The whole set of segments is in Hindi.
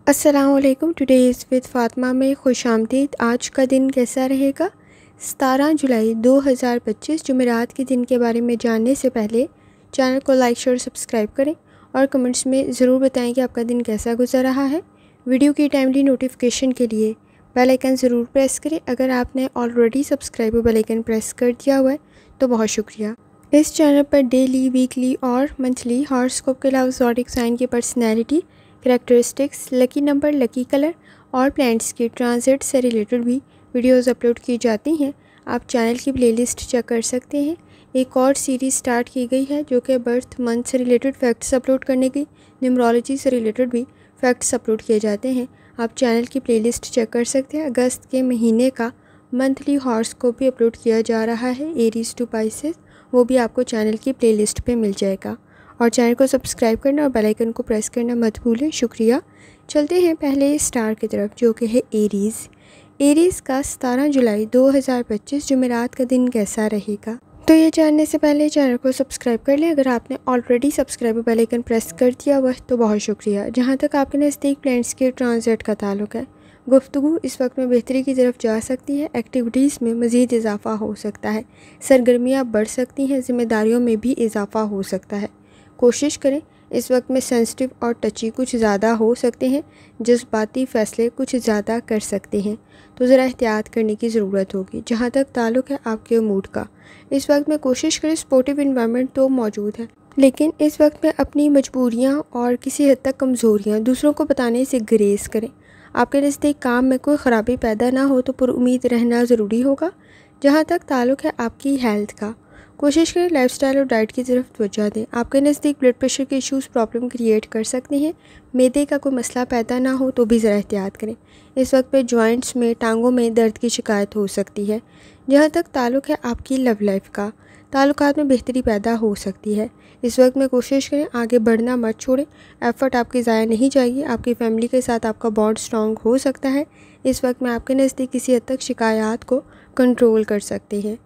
अस्सलामुअलैकुम। टुडे इज़ विद फ़ातिमा में खुशामदीद। आज का दिन कैसा रहेगा? 17 जुलाई 2025 जुमेरात के दिन के बारे में जानने से पहले चैनल को लाइक शेयर सब्सक्राइब करें और कमेंट्स में ज़रूर बताएं कि आपका दिन कैसा गुजर रहा है। वीडियो की टाइमली नोटिफिकेशन के लिए बेल आइकन ज़रूर प्रेस करें। अगर आपने already subscribe bell icon press कर दिया हुआ है तो बहुत शुक्रिया। इस चैनल पर डेली, वीकली और मंथली हॉरोस्कोप के अलावा ज़ोडिएक साइन की personality, characteristics, lucky number, lucky colour और प्लैनेट्स के ट्रांजिट से रिलेटेड भी वीडियोस अपलोड की जाती हैं। आप चैनल की प्लेलिस्ट चेक कर सकते हैं। एक और सीरीज़ स्टार्ट की गई है जो कि बर्थ मंथ से रिलेटेड फैक्ट्स अपलोड करने की, न्यूमरोलॉजी से रिलेटेड भी फैक्ट्स अपलोड किए जाते हैं। आप चैनल की प्लेलिस्ट चेक कर सकते हैं। अगस्त के महीने का मंथली हॉरोस्कोप भी अपलोड किया जा रहा है, एरीज टू पाइसेस, वो भी आपको चैनल की प्लेलिस्ट पे मिल जाएगा। और चैनल को सब्सक्राइब करना और बेल आइकन को प्रेस करना मत भूलें। शुक्रिया। चलते हैं पहले स्टार की तरफ जो कि है एरीज़। एरीज़ का 17 जुलाई 2025 जुमेरात का दिन कैसा रहेगा, तो ये जानने से पहले चैनल को सब्सक्राइब कर लें। अगर आपने already subscribe bell icon press कर दिया हुआ तो बहुत शुक्रिया। जहाँ तक आपके नज़दीक प्लैनेट्स के ट्रांजिट का ताल्लुक है, गुफ्तगू इस वक्त में बेहतरी की तरफ जा सकती है। एक्टिविटीज़ में मज़ीद इजाफा हो सकता है। सरगर्मियाँ बढ़ सकती हैं। ज़िम्मेदारियों में भी इजाफा हो सकता है। कोशिश करें, इस वक्त में सेंसिटिव और टची कुछ ज़्यादा हो सकते हैं। जज्बाती फ़ैसले कुछ ज़्यादा कर सकते हैं, तो ज़रा एहतियात करने की ज़रूरत होगी। जहाँ तक ताल्लुक़ है आपके मूड का, इस वक्त में कोशिश करें, स्पोर्टिव इन्वायरमेंट तो मौजूद है, लेकिन इस वक्त में अपनी मजबूरियाँ और किसी हद तक कमज़ोरियाँ दूसरों को बताने से गुरेज करें। आपके नज़दीक काम में कोई ख़राबी पैदा ना हो तो पुरुम्मीद रहना ज़रूरी होगा। जहाँ तक ताल्लुक़ है आपकी हेल्थ का, कोशिश करें लाइफस्टाइल और डाइट की तरफ तवज्जो दें। आपके नज़दीक ब्लड प्रेशर के इश्यूज़ प्रॉब्लम क्रिएट कर सकते हैं। मैदे का कोई मसला पैदा ना हो तो भी ज़रा एहतियात करें। इस वक्त पे जॉइंट्स में, टांगों में दर्द की शिकायत हो सकती है। जहाँ तक ताल्लुक़ है आपकी लव लाइफ का, ताल्लुकात में बेहतरी पैदा हो सकती है। इस वक्त में कोशिश करें, आगे बढ़ना मत छोड़ें। एफ़र्ट आपकी ज़ाया नहीं जाएगी। आपकी फ़ैमिली के साथ आपका बॉन्ड स्ट्रॉन्ग हो सकता है। इस वक्त में आपके नज़दीक किसी हद तक शिकायत को कंट्रोल कर सकते हैं।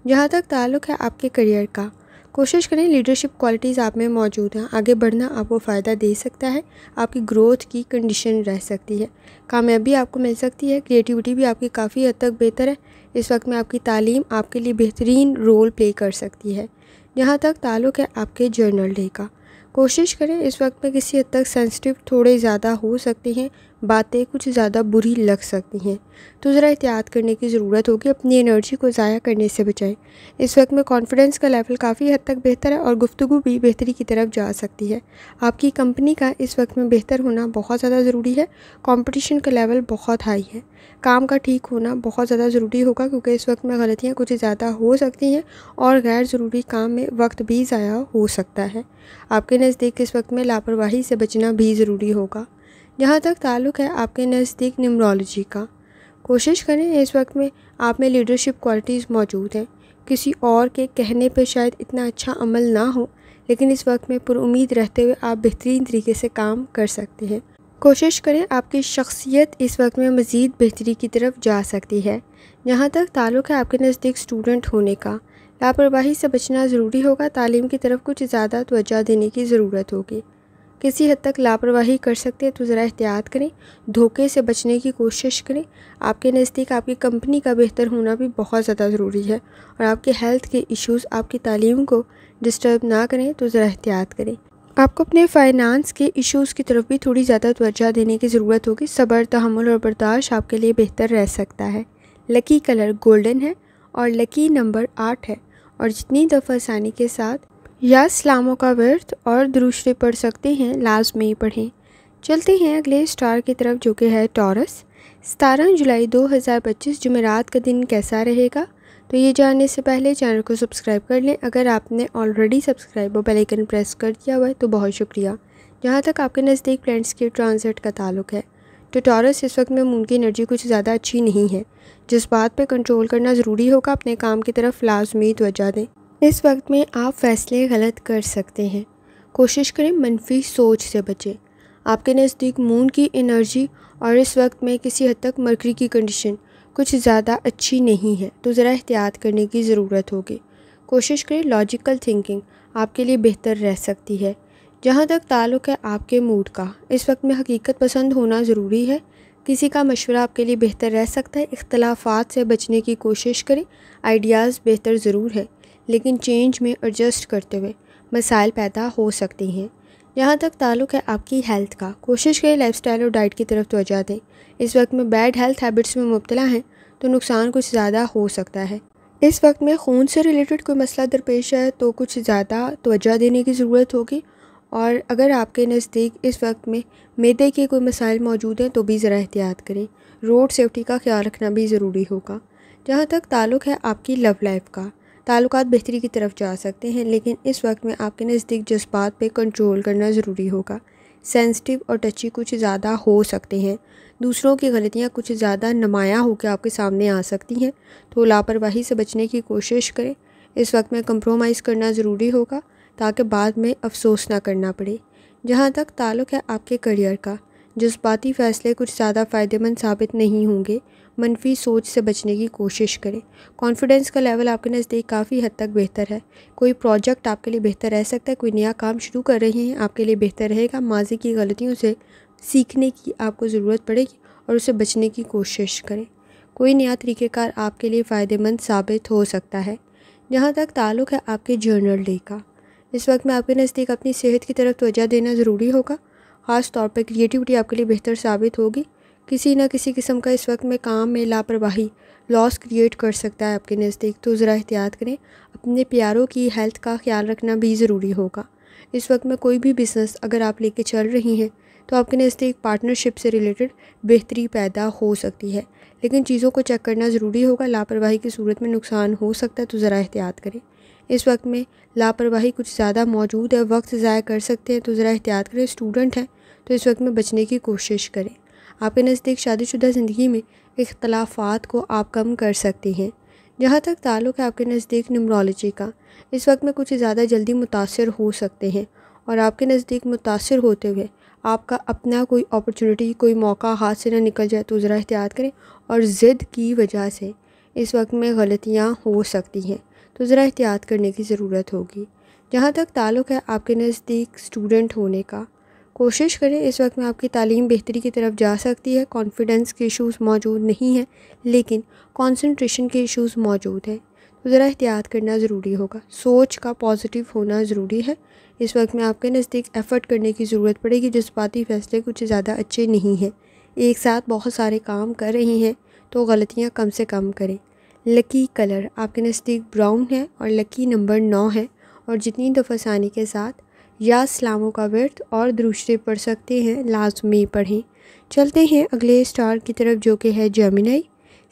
जहाँ तक ताल्लुक़ है आपके करियर का, कोशिश करें, लीडरशिप क्वालिटीज़ आप में मौजूद हैं। आगे बढ़ना आपको फ़ायदा दे सकता है। आपकी ग्रोथ की कंडीशन रह सकती है। कामयाबी आपको मिल सकती है। क्रिएटिविटी भी आपकी काफ़ी हद तक बेहतर है। इस वक्त में आपकी तालीम आपके लिए बेहतरीन रोल प्ले कर सकती है। जहाँ तक ताल्लुक़ है आपके जर्नल डे का, कोशिश करें, इस वक्त में किसी हद तक सेंसिटिव थोड़े ज़्यादा हो सकते हैं। बातें कुछ ज़्यादा बुरी लग सकती हैं, तो ज़रा एहतियात करने की ज़रूरत होगी। अपनी एनर्जी को ज़ाया करने से बचाएं। इस वक्त में कॉन्फिडेंस का लेवल काफ़ी हद तक बेहतर है और गुफ्तगू भी बेहतरी की तरफ जा सकती है। आपकी कंपनी का इस वक्त में बेहतर होना बहुत ज़्यादा ज़रूरी है। कंपटीशन का लेवल बहुत हाई है। काम का ठीक होना बहुत ज़्यादा ज़रूरी होगा, क्योंकि इस वक्त में गलतियाँ कुछ ज़्यादा हो सकती हैं और गैर ज़रूरी काम में वक्त भी ज़ाया हो सकता है। आपके नज़दीक इस वक्त में लापरवाही से बचना भी ज़रूरी होगा। जहाँ तक ताल्लुक़ है आपके नज़दीक न्यूमरोलॉजी का, कोशिश करें, इस वक्त में आप में लीडरशिप क्वालिटीज़ मौजूद हैं। किसी और के कहने पर शायद इतना अच्छा अमल ना हो, लेकिन इस वक्त में पुरुम्मीद रहते हुए आप बेहतरीन तरीके से काम कर सकते हैं। कोशिश करें, आपकी शख्सियत इस वक्त में मज़ीद बेहतरी की तरफ जा सकती है। जहाँ तक ताल्लुक़ है आपके नज़दीक स्टूडेंट होने का, लापरवाही से बचना ज़रूरी होगा। तालीम की तरफ कुछ ज़्यादा तवज्जो देने की ज़रूरत होगी। किसी हद तक लापरवाही कर सकते हैं, तो ज़रा एहतियात करें। धोखे से बचने की कोशिश करें। आपके नज़दीक आपकी कंपनी का बेहतर होना भी बहुत ज़्यादा ज़रूरी है और आपके हेल्थ के इश्यूज़ आपकी तालीम को डिस्टर्ब ना करें, तो ज़रा एहतियात करें। आपको अपने फाइनेंस के इश्यूज़ की तरफ भी थोड़ी ज़्यादा तवज्जो देने की ज़रूरत होगी। सब्र, तहम्मुल और बर्दाश्त आपके लिए बेहतर रह सकता है। लकी कलर गोल्डन है और लकी नंबर 8 है। और जितनी दफ़ा आसानी के साथ या इस्लामों का वर्थ और दुरूद शरीफ पढ़ सकते हैं, लाजमी पढ़ें। चलते हैं अगले स्टार की तरफ जो कि है टॉरस। 17 जुलाई 2025 जुमेरात का दिन कैसा रहेगा, तो ये जानने से पहले चैनल को सब्सक्राइब कर लें। अगर आपने ऑलरेडी सब्सक्राइब और बेल आइकन प्रेस कर दिया हुआ है तो बहुत शुक्रिया। जहाँ तक आपके नज़दीक प्लैनेट्स के ट्रांजिट का ताल्लुक है, तो टॉरस इस वक्त में मून की एनर्जी कुछ ज़्यादा अच्छी नहीं है। जिस बात पे कंट्रोल करना ज़रूरी होगा, अपने काम की तरफ लाजमी तवज्जो दें। इस वक्त में आप फ़ैसले गलत कर सकते हैं। कोशिश करें, मनफी सोच से बचें। आपके नज़दीक मून की एनर्जी और इस वक्त में किसी हद तक मरकरी की कंडीशन कुछ ज़्यादा अच्छी नहीं है, तो ज़रा एहतियात करने की ज़रूरत होगी। कोशिश करें, लॉजिकल थिंकिंग आपके लिए बेहतर रह सकती है। जहाँ तक ताल्लुक़ है आपके मूड का, इस वक्त में हकीकत पसंद होना ज़रूरी है। किसी का मशवरा आपके लिए बेहतर रह सकता है। इख्तलाफात से बचने की कोशिश करें। आइडियाज़ बेहतर ज़रूर है, लेकिन चेंज में एडजस्ट करते हुए मसाइल पैदा हो सकते हैं। जहाँ तक ताल्लुक़ है आपकी हेल्थ का, कोशिश करें लाइफस्टाइल और डाइट की तरफ तवज्जो दें। इस वक्त में बैड हेल्थ हैबिट्स में मुब्तला हैं तो नुकसान कुछ ज़्यादा हो सकता है। इस वक्त में खून से रिलेटेड कोई मसला दरपेश है तो कुछ ज़्यादा तवज्जो देने की ज़रूरत होगी। और अगर आपके नज़दीक इस वक्त में मैदे के कोई मसाइल मौजूद हैं तो भी ज़रा एहतियात करें। रोड सेफ्टी का ख्याल रखना भी ज़रूरी होगा। जहाँ तक ताल्लुक़ है आपकी लव लाइफ का, ताल्लुकात बेहतरी की तरफ जा सकते हैं, लेकिन इस वक्त में आपके नज़दीक जज्बात पे कंट्रोल करना ज़रूरी होगा। सेंसिटिव और टची कुछ ज़्यादा हो सकते हैं। दूसरों की गलतियाँ कुछ ज़्यादा नुमायाँ होकर आपके सामने आ सकती हैं, तो लापरवाही से बचने की कोशिश करें। इस वक्त में कंप्रोमाइज़ करना ज़रूरी होगा ताकि बाद में अफसोस ना करना पड़े। जहाँ तक ताल्लुक़ है आपके करियर का, जज्बाती फ़ैसले कुछ ज़्यादा फ़ायदेमंद साबित नहीं होंगे। मनफी सोच से बचने की कोशिश करें। कॉन्फिडेंस का लेवल आपके नज़दीक काफ़ी हद तक बेहतर है। कोई प्रोजेक्ट आपके लिए बेहतर रह सकता है। कोई नया काम शुरू कर रहे हैं, आपके लिए बेहतर रहेगा। माजी की गलतियों से सीखने की आपको ज़रूरत पड़ेगी और उससे बचने की कोशिश करें। कोई नया तरीक़ेकार आपके लिए फ़ायदेमंद साबित हो सकता है। जहाँ तक ताल्लुक़ है आपके जर्नल डे का, इस वक्त में आपके नज़दीक अपनी सेहत की तरफ तवज्जो देना ज़रूरी होगा। ख़ास तौर पर क्रिएटिविटी आपके लिए बेहतर साबित होगी। किसी न किसी किस्म का इस वक्त में काम में लापरवाही लॉस क्रिएट कर सकता है आपके नज़दीक, तो ज़रा एहतियात करें। अपने प्यारों की हेल्थ का ख्याल रखना भी ज़रूरी होगा। इस वक्त में कोई भी बिज़नेस अगर आप लेके चल रही हैं तो आपके नज़दीक पार्टनरशिप से रिलेटेड बेहतरी पैदा हो सकती है, लेकिन चीज़ों को चेक करना ज़रूरी होगा। लापरवाही की सूरत में नुकसान हो सकता है, तो ज़रा एहतियात करें। इस वक्त में लापरवाही कुछ ज़्यादा मौजूद है, वक्त ज़ाया कर सकते हैं, तो ज़रा एहतियात करें। स्टूडेंट हैं तो इस वक्त में बचने की कोशिश करें। आपके नज़दीक शादीशुदा ज़िंदगी में इख्तलाफात को आप कम कर सकते हैं। जहाँ तक ताल्लुक़ है आपके नज़दीक न्यूमरोलॉजी का, इस वक्त में कुछ ज़्यादा जल्दी मुतासिर हो सकते हैं और आपके नज़दीक मुतासिर होते हुए आपका अपना कोई अपॉर्चुनिटी, कोई मौका हाथ से ना निकल जाए, तो ज़रा एहतियात करें। और ज़िद की वजह से इस वक्त में गलतियाँ हो सकती हैं, तो ज़रा एहतियात करने की ज़रूरत होगी। जहाँ तक ताल्लुक़ है आपके नज़दीक स्टूडेंट होने का, कोशिश करें। इस वक्त में आपकी तालीम बेहतरी की तरफ जा सकती है। कॉन्फिडेंस के इश्यूज़ मौजूद नहीं हैं, लेकिन कंसंट्रेशन के इश्यूज़ मौजूद हैं, तो ज़रा एहतियात करना ज़रूरी होगा। सोच का पॉजिटिव होना ज़रूरी है। इस वक्त में आपके नज़दीक एफ़र्ट करने की ज़रूरत पड़ेगी। जज्बाती फ़ैसले कुछ ज़्यादा अच्छे नहीं हैं। एक साथ बहुत सारे काम कर रही हैं तो गलतियाँ कम से कम करें। लकी कलर आपके नज़दीक ब्राउन है और लकी नंबर 9 है। और जितनी दफ़ा आसानी के साथ या इस्लामों का वर्त और दुरूद शरीफ पढ़ सकते हैं, लाजमी पढ़ें। चलते हैं अगले स्टार की तरफ, जो कि है जेमिनी।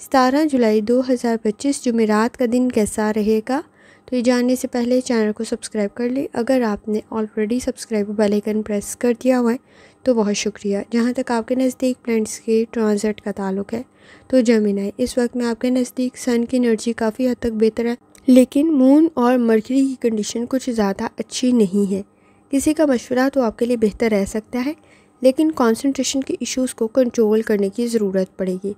17 जुलाई 2025 जुमेरात का दिन कैसा रहेगा, तो ये जानने से पहले चैनल को सब्सक्राइब कर लें। अगर आपने already subscribe bell icon press कर दिया हुआ है तो बहुत शुक्रिया। जहाँ तक आपके नज़दीक प्लैनेट्स के ट्रांजिट का ताल्लुक़ है, तो जेमिनी इस वक्त में आपके नज़दीक सन की एनर्जी काफ़ी हद तक बेहतर है, लेकिन मून और मरकरी की कंडीशन कुछ ज़्यादा अच्छी नहीं है। किसी का मशवरा तो आपके लिए बेहतर रह सकता है, लेकिन कंसंट्रेशन के इश्यूज़ को कंट्रोल करने की ज़रूरत पड़ेगी।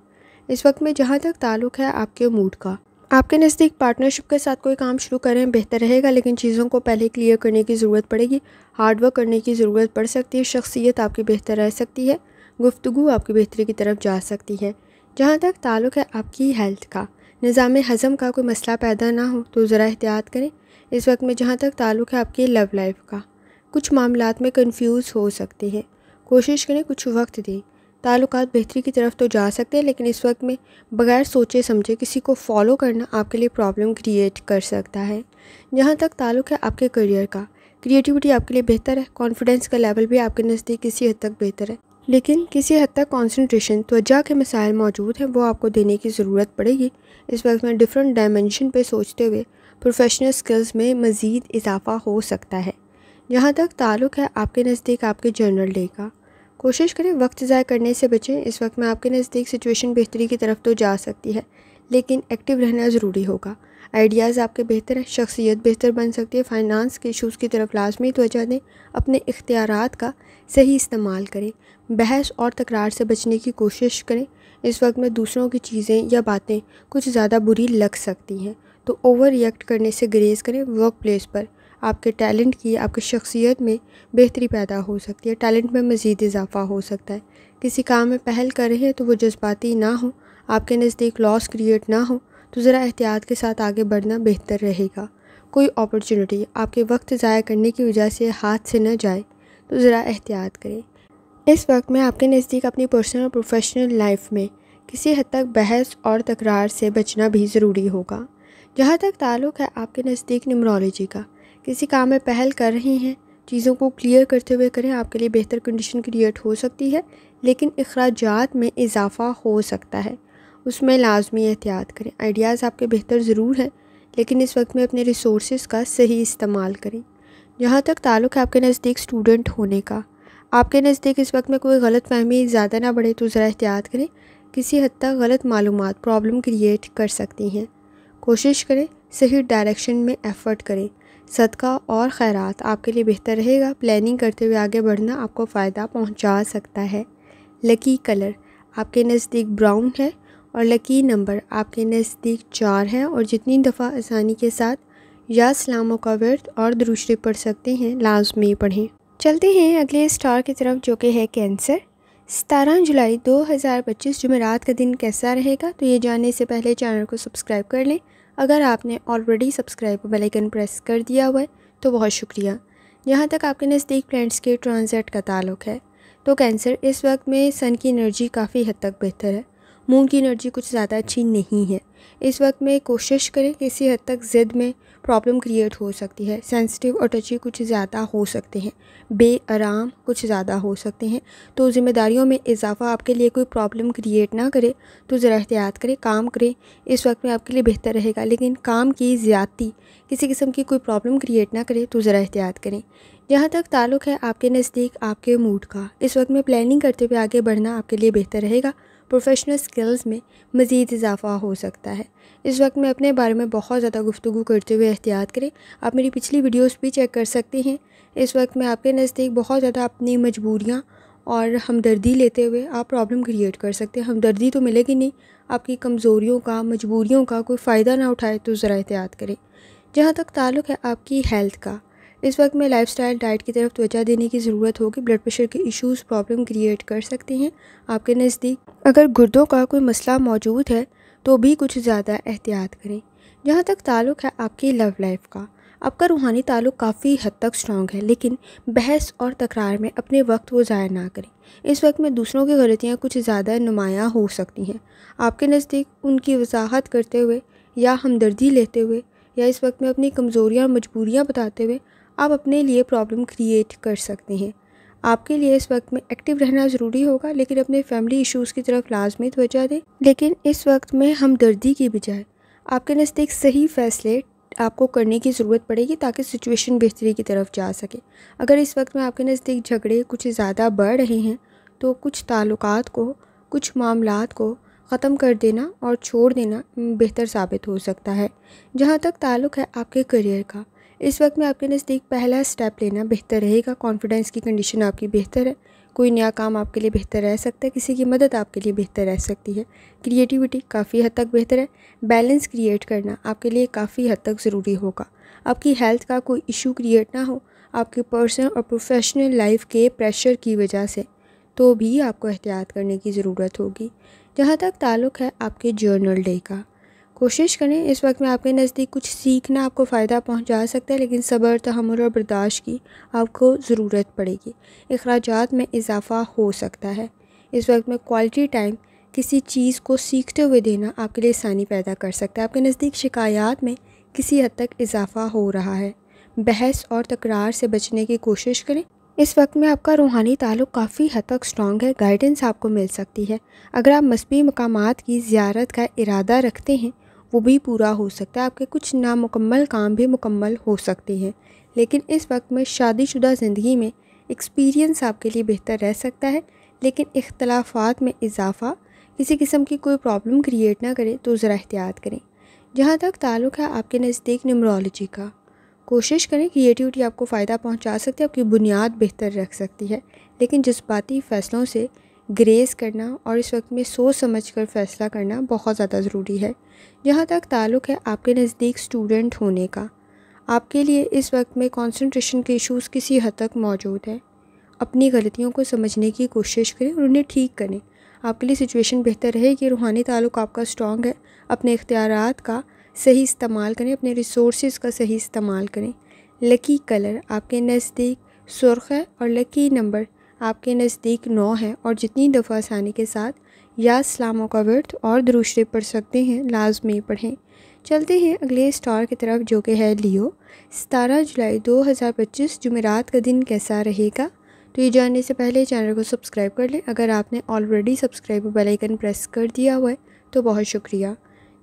इस वक्त में जहाँ तक ताल्लुक़ है आपके मूड का, आपके नज़दीक पार्टनरशिप के साथ कोई काम शुरू करें बेहतर रहेगा, लेकिन चीज़ों को पहले क्लियर करने की ज़रूरत पड़ेगी। हार्डवर्क करने की ज़रूरत पड़ सकती है। शख्सियत आपकी बेहतर रह सकती है। गुफ्तगू आपकी बेहतरी की तरफ जा सकती है। जहाँ तक ताल्लुक़ है आपकी हेल्थ का, निज़ाम हज़म का कोई मसला पैदा ना हो, तो ज़रा एहतियात करें। इस वक्त में जहाँ तक ताल्लुक़ है आपकी लव लाइफ का, कुछ मामलात में कंफ्यूज हो सकते हैं। कोशिश करें, कुछ वक्त दें। ताल्लुकात बेहतरी की तरफ तो जा सकते हैं, लेकिन इस वक्त में बगैर सोचे समझे किसी को फॉलो करना आपके लिए प्रॉब्लम क्रिएट कर सकता है। जहाँ तक ताल्लुक़ है आपके करियर का, क्रिएटिविटी आपके लिए बेहतर है। कॉन्फिडेंस का लेवल भी आपके नज़दीक किसी हद तक बेहतर है, लेकिन किसी हद तक कॉन्सनट्रेशन त्वचा के मसाइल मौजूद हैं, वो आपको देने की ज़रूरत पड़ेगी। इस वक्त में डिफरेंट डायमेंशन पे सोचते हुए प्रोफेशनल स्किल्स में मज़ीद इजाफ़ा हो सकता है। जहाँ तक ताल्लुक़ है आपके नज़दीक आपके जर्नल डे का, कोशिश करें वक्त ज़ाया करने से बचें। इस वक्त में आपके नज़दीक सिचुएशन बेहतरी की तरफ तो जा सकती है, लेकिन एक्टिव रहना ज़रूरी होगा। आइडियाज़ आपके बेहतर हैं, शख्सियत बेहतर बन सकती है। फाइनेंस के इशूज़ की तरफ लाजमी तवज्जो दें। अपने इख्तियारात का सही इस्तेमाल करें। बहस और तकरार से बचने की कोशिश करें। इस वक्त में दूसरों की चीज़ें या बातें कुछ ज़्यादा बुरी लग सकती हैं, तो ओवर रिएक्ट करने से ग्रेज़ करें। वर्क प्लेस पर आपके टैलेंट की, आपकी शख्सियत में बेहतरी पैदा हो सकती है, टैलेंट में मज़ीद इजाफ़ा हो सकता है। किसी काम में पहल कर रहे हैं तो वो जज्बाती ना हो, आपके नज़दीक लॉस क्रिएट ना हो, तो ज़रा एहतियात के साथ आगे बढ़ना बेहतर रहेगा। कोई अपॉर्चुनिटी आपके वक्त ज़ाया करने की वजह से हाथ से न जाए तो ज़रा एहतियात करें। इस वक्त में आपके नज़दीक अपनी पर्सनल और प्रोफेशनल लाइफ में किसी हद तक बहस और तकरार से बचना भी ज़रूरी होगा। जहाँ तक ताल्लुक़ है आपके नज़दीक न्यूमरोलॉजी का, किसी काम में पहल कर रही हैं, चीज़ों को क्लियर करते हुए करें, आपके लिए बेहतर कंडीशन क्रिएट हो सकती है, लेकिन अखराजात में इजाफ़ा हो सकता है, उसमें लाजमी एहतियात करें। आइडियाज़ आपके बेहतर ज़रूर हैं, लेकिन इस वक्त में अपने रिसोर्सेज का सही इस्तेमाल करें। जहाँ तक ताल्लुक़ है आपके नज़दीक स्टूडेंट होने का, आपके नज़दीक इस वक्त में कोई गलत फहमी ज़्यादा ना बढ़े तो ज़रा एहतियात करें। किसी हद तक गलत मालूमात प्रॉब्लम क्रिएट कर सकती हैं। कोशिश करें सही डायरेक्शन में एफ़र्ट करें। सदका और खैरात आपके लिए बेहतर रहेगा। प्लानिंग करते हुए आगे बढ़ना आपको फ़ायदा पहुंचा सकता है। लकी कलर आपके नज़दीक ब्राउन है और लकी नंबर आपके नज़दीक 4 है। और जितनी दफ़ा आसानी के साथ या सलामों का वर्द और दुरूद शरीफ पढ़ सकते हैं, लाजमी पढ़ें। चलते हैं अगले स्टार की तरफ, जो कि है कैंसर। 17 जुलाई 2025 जुमेरात का दिन कैसा रहेगा, तो ये जानने से पहले चैनल को सब्सक्राइब कर लें। अगर आपने already subscribe bell icon press कर दिया हुआ है तो बहुत शुक्रिया। जहाँ तक आपके नज़दीक प्लैनेट्स के ट्रांजिट का ताल्लुक़ है, तो कैंसर इस वक्त में सन की एनर्जी काफ़ी हद तक बेहतर है, मून की एनर्जी कुछ ज़्यादा अच्छी नहीं है। इस वक्त में कोशिश करें, किसी हद तक ज़िद में प्रॉब्लम क्रिएट हो सकती है, सेंसिटिव और टची कुछ ज़्यादा हो सकते हैं, बेआराम कुछ ज़्यादा हो सकते हैं। तो ज़िम्मेदारियों में इजाफा आपके लिए कोई प्रॉब्लम क्रिएट ना करे तो ज़रा एहतियात करें, काम करें, इस वक्त में आपके लिए बेहतर रहेगा। लेकिन काम की ज़्यादती किसी किस्म की कोई प्रॉब्लम क्रिएट ना करे तो ज़रा एहतियात करें। जहाँ तक ताल्लुक़ है आपके नज़दीक आपके मूड का, इस वक्त में प्लानिंग करते हुए आगे बढ़ना आपके लिए बेहतर रहेगा। प्रोफेशनल स्किल्स में मज़ीद इजाफा हो सकता है। इस वक्त में अपने बारे में बहुत ज़्यादा गुफ्तगू करते हुए एहतियात करें। आप मेरी पिछली वीडियोस भी चेक कर सकते हैं। इस वक्त में आपके नज़दीक बहुत ज़्यादा अपनी मजबूरियाँ और हमदर्दी लेते हुए आप प्रॉब्लम क्रिएट कर सकते हैं। हमदर्दी तो मिलेगी नहीं, आपकी कमज़ोरियों का, मजबूरियों का कोई फ़ायदा ना उठाए तो ज़रा एहतियात करें। जहाँ तक ताल्लुक़ है आपकी हेल्थ का, इस वक्त में लाइफस्टाइल डाइट की तरफ तवज्जो देने की ज़रूरत होगी। ब्लड प्रेशर के इश्यूज़ प्रॉब्लम क्रिएट कर सकते हैं आपके नज़दीक। अगर गुर्दों का कोई मसला मौजूद है तो भी कुछ ज़्यादा एहतियात करें। जहाँ तक ताल्लुक़ है आपकी लव लाइफ का, आपका रूहानी ताल्लुक़ काफ़ी हद तक स्ट्रॉन्ग है, लेकिन बहस और तकरार में अपने वक्त वो ज़ाया ना करें। इस वक्त में दूसरों की गलतियाँ कुछ ज़्यादा नुमायाँ हो सकती हैं। आपके नज़दीक उनकी वजाहत करते हुए या हमदर्दी लेते हुए या इस वक्त में अपनी कमज़ोरियाँ और मजबूरियाँ बताते हुए आप अपने लिए प्रॉब्लम क्रिएट कर सकते हैं। आपके लिए इस वक्त में एक्टिव रहना ज़रूरी होगा, लेकिन अपने फैमिली इश्यूज़ की तरफ लाजमी तवज्जो दें। लेकिन इस वक्त में हमदर्दी की बजाय आपके नज़दीक सही फ़ैसले आपको करने की ज़रूरत पड़ेगी ताकि सिचुएशन बेहतरी की तरफ जा सके। अगर इस वक्त में आपके नज़दीक झगड़े कुछ ज़्यादा बढ़ रहे हैं तो कुछ ताल्लुकात को, कुछ मामलात को ख़त्म कर देना और छोड़ देना बेहतर साबित हो सकता है। जहाँ तक ताल्लुक़ है आपके करियर का, इस वक्त में आपके नज़दीक पहला स्टेप लेना बेहतर रहेगा। कॉन्फिडेंस की कंडीशन आपकी बेहतर है, कोई नया काम आपके लिए बेहतर रह सकता है, किसी की मदद आपके लिए बेहतर रह सकती है। क्रिएटिविटी काफ़ी हद तक बेहतर है। बैलेंस क्रिएट करना आपके लिए काफ़ी हद तक ज़रूरी होगा। आपकी हेल्थ का कोई इशू क्रिएट ना हो आपके पर्सनल और प्रोफेशनल लाइफ के प्रेशर की वजह से, तो भी आपको एहतियात करने की ज़रूरत होगी। जहाँ तक ताल्लुक़ है आपके जर्नल डे का, कोशिश करें, इस वक्त में आपके नज़दीक कुछ सीखना आपको फ़ायदा पहुंचा सकता है, लेकिन सब्र, तहम्मुल और बर्दाश्त की आपको ज़रूरत पड़ेगी। अखराजात में इजाफ़ा हो सकता है। इस वक्त में क्वालिटी टाइम किसी चीज़ को सीखते हुए देना आपके लिए आसानी पैदा कर सकता है। आपके नज़दीक शिकायत में किसी हद तक इजाफ़ा हो रहा है। बहस और तकरार से बचने की कोशिश करें। इस वक्त में आपका रूहानी ताल्लुक़ काफ़ी हद तक स्ट्रॉन्ग है, गाइडेंस आपको मिल सकती है। अगर आप मज़हबी मकामात की ज़ियारत का इरादा रखते हैं वो भी पूरा हो सकता है। आपके कुछ नामुकम्मल काम भी मुकम्मल हो सकते हैं। लेकिन इस वक्त में शादीशुदा ज़िंदगी में एक्सपीरियंस आपके लिए बेहतर रह सकता है, लेकिन इख्तलाफात में इजाफ़ा किसी किस्म की कोई प्रॉब्लम क्रिएट ना करे तो ज़रा एहतियात करें। जहाँ तक ताल्लुक़ है आपके नज़दीक न्यूमरोलॉजी का, कोशिश करें, क्रिएटिविटी आपको फ़ायदा पहुँचा सकती है, आपकी बुनियाद बेहतर रख सकती है, लेकिन जज्बाती फ़ैसलों से ग्रेस करना और इस वक्त में सोच समझ कर फ़ैसला करना बहुत ज़्यादा ज़रूरी है। जहाँ तक ताल्लुक़ है आपके नज़दीक स्टूडेंट होने का, आपके लिए इस वक्त में कंसंट्रेशन के इश्यूज़ किसी हद तक मौजूद हैं। अपनी गलतियों को समझने की कोशिश करें और उन्हें ठीक करें। आपके लिए सिचुएशन बेहतर रहेगी। रूहानी ताल्लुक़ आपका स्ट्रॉन्ग है। अपने इख्तियारात का सही इस्तेमाल करें, अपने रिसोर्सेज का सही इस्तेमाल करें। लकी कलर आपके नज़दीक सुर्ख है और लकी नंबर आपके नज़दीक 9 है। और जितनी दफ़ा आसानी के साथ या सलामों का वर्त और दुरूद शरीफ पढ़ सकते हैं लाजमी पढ़ें। चलते हैं अगले स्टार की तरफ जो कि है लियो। 17 जुलाई 2025 जुमेरात का दिन कैसा रहेगा? तो ये जानने से पहले चैनल को सब्सक्राइब कर लें। अगर आपने already subscribe bell icon press कर दिया हुआ है तो बहुत शुक्रिया।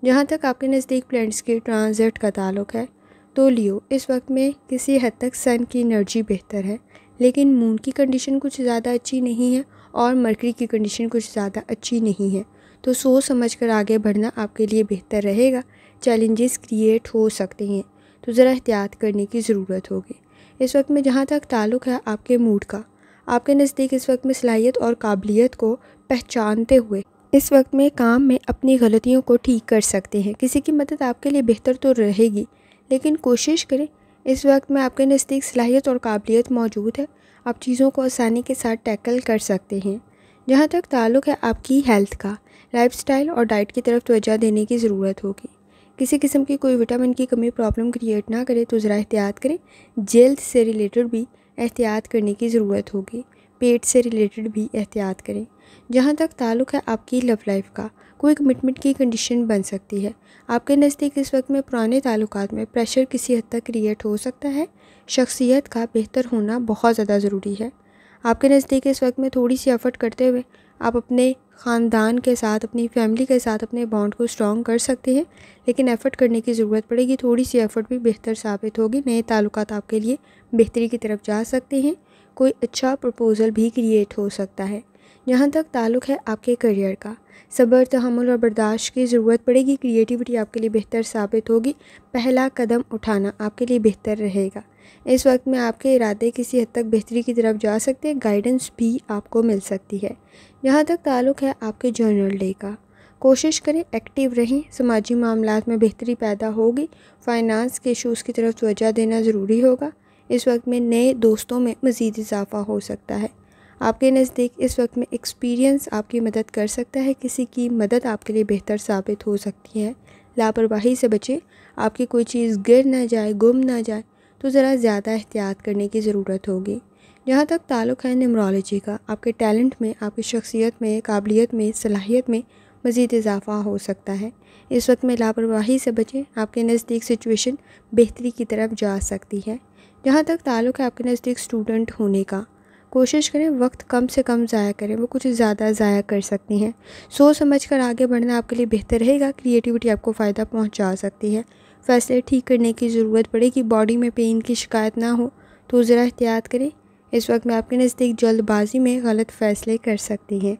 जहाँ तक आपके नज़दीक प्लैनेट्स के ट्रांजिट का ताल्लुक़ है तो लियो इस वक्त में किसी हद तक सन की एनर्जी बेहतर है, लेकिन मून की कंडीशन कुछ ज़्यादा अच्छी नहीं है और मरकरी की कंडीशन कुछ ज़्यादा अच्छी नहीं है। तो सोच समझ कर आगे बढ़ना आपके लिए बेहतर रहेगा। चैलेंजेस क्रिएट हो सकते हैं तो ज़रा एहतियात करने की ज़रूरत होगी। इस वक्त में जहाँ तक ताल्लुक़ है आपके मूड का, आपके नज़दीक इस वक्त में सलाहियत और काबिलियत को पहचानते हुए इस वक्त में काम में अपनी गलतियों को ठीक कर सकते हैं। किसी की मदद आपके लिए बेहतर तो रहेगी, लेकिन कोशिश करें। इस वक्त में आपके नज़दीक सलाहियत और काबिलियत मौजूद है। आप चीज़ों को आसानी के साथ टैकल कर सकते हैं। जहाँ तक ताल्लुक़ है आपकी हेल्थ का, लाइफस्टाइल और डाइट की तरफ तवज्जो देने की ज़रूरत होगी। किसी किस्म की कोई विटामिन की कमी प्रॉब्लम क्रिएट ना करे तो ज़रा एहतियात करें। जल्द से रिलेटेड भी एहतियात करने की ज़रूरत होगी। पेट से रिलेटेड भी एहतियात करें। जहाँ तक ताल्लुक़ है आपकी लव लाइफ का, कोई कमिटमेंट की कंडीशन बन सकती है। आपके नज़दीक इस वक्त में पुराने ताल्लुकात में प्रेशर किसी हद तक क्रिएट हो सकता है। शख्सियत का बेहतर होना बहुत ज़्यादा ज़रूरी है। आपके नज़दीक इस वक्त में थोड़ी सी एफ़र्ट करते हुए आप अपने ख़ानदान के साथ, अपनी फैमिली के साथ अपने बॉन्ड को स्ट्रॉन्ग कर सकते हैं, लेकिन एफ़र्ट करने की ज़रूरत पड़ेगी। थोड़ी सी एफ़र्ट भी बेहतर साबित होगी। नए ताल्लुकात आपके लिए बेहतरी की तरफ जा सकते हैं। कोई अच्छा प्रपोज़ल भी क्रिएट हो सकता है। जहाँ तक ताल्लुक़ है आपके करियर का, सब्र, तहम्मुल और बर्दाश्त की ज़रूरत पड़ेगी। क्रिएटिविटी आपके लिए बेहतर साबित होगी। पहला कदम उठाना आपके लिए बेहतर रहेगा। इस वक्त में आपके इरादे किसी हद तक बेहतरी की तरफ जा सकते हैं। गाइडेंस भी आपको मिल सकती है। जहाँ तक ताल्लुक़ है आपके जर्नल डे का, कोशिश करें एक्टिव रहें। समाजी मामलात में बेहतरी पैदा होगी। फाइनेंस के इशूज़ की तरफ तवज्जो देना ज़रूरी होगा। इस वक्त में नए दोस्तों में मज़ीद इजाफ़ा हो सकता है। आपके नज़दीक इस वक्त में एक्सपीरियंस आपकी मदद कर सकता है। किसी की मदद आपके लिए बेहतर साबित हो सकती है। लापरवाही से बचें। आपकी कोई चीज़ गिर ना जाए, गुम ना जाए, तो ज़रा ज़्यादा एहतियात करने की ज़रूरत होगी। जहाँ तक ताल्लुक़ है न्यूमरोलॉजी का, आपके टैलेंट में, आपकी शख्सियत में, काबिलियत में, सलाहियत में मज़ीद इजाफ़ा हो सकता है। इस वक्त में लापरवाही से बचें। आपके नज़दीक सिचुएशन बेहतरी की तरफ जा सकती है। जहाँ तक ताल्लुक़ है आपके नज़दीक स्टूडेंट होने का, कोशिश करें वक्त कम से कम ज़ाया करें, वो कुछ ज़्यादा ज़ाया कर सकती हैं। सोच समझ कर आगे बढ़ना आपके लिए बेहतर रहेगा। क्रिएटिविटी आपको फ़ायदा पहुंचा सकती है। फ़ैसले ठीक करने की ज़रूरत पड़ेगी। बॉडी में पेन की शिकायत ना हो तो ज़रा एहतियात करें। इस वक्त में आपके नज़दीक जल्दबाजी में गलत फ़ैसले कर सकती हैं।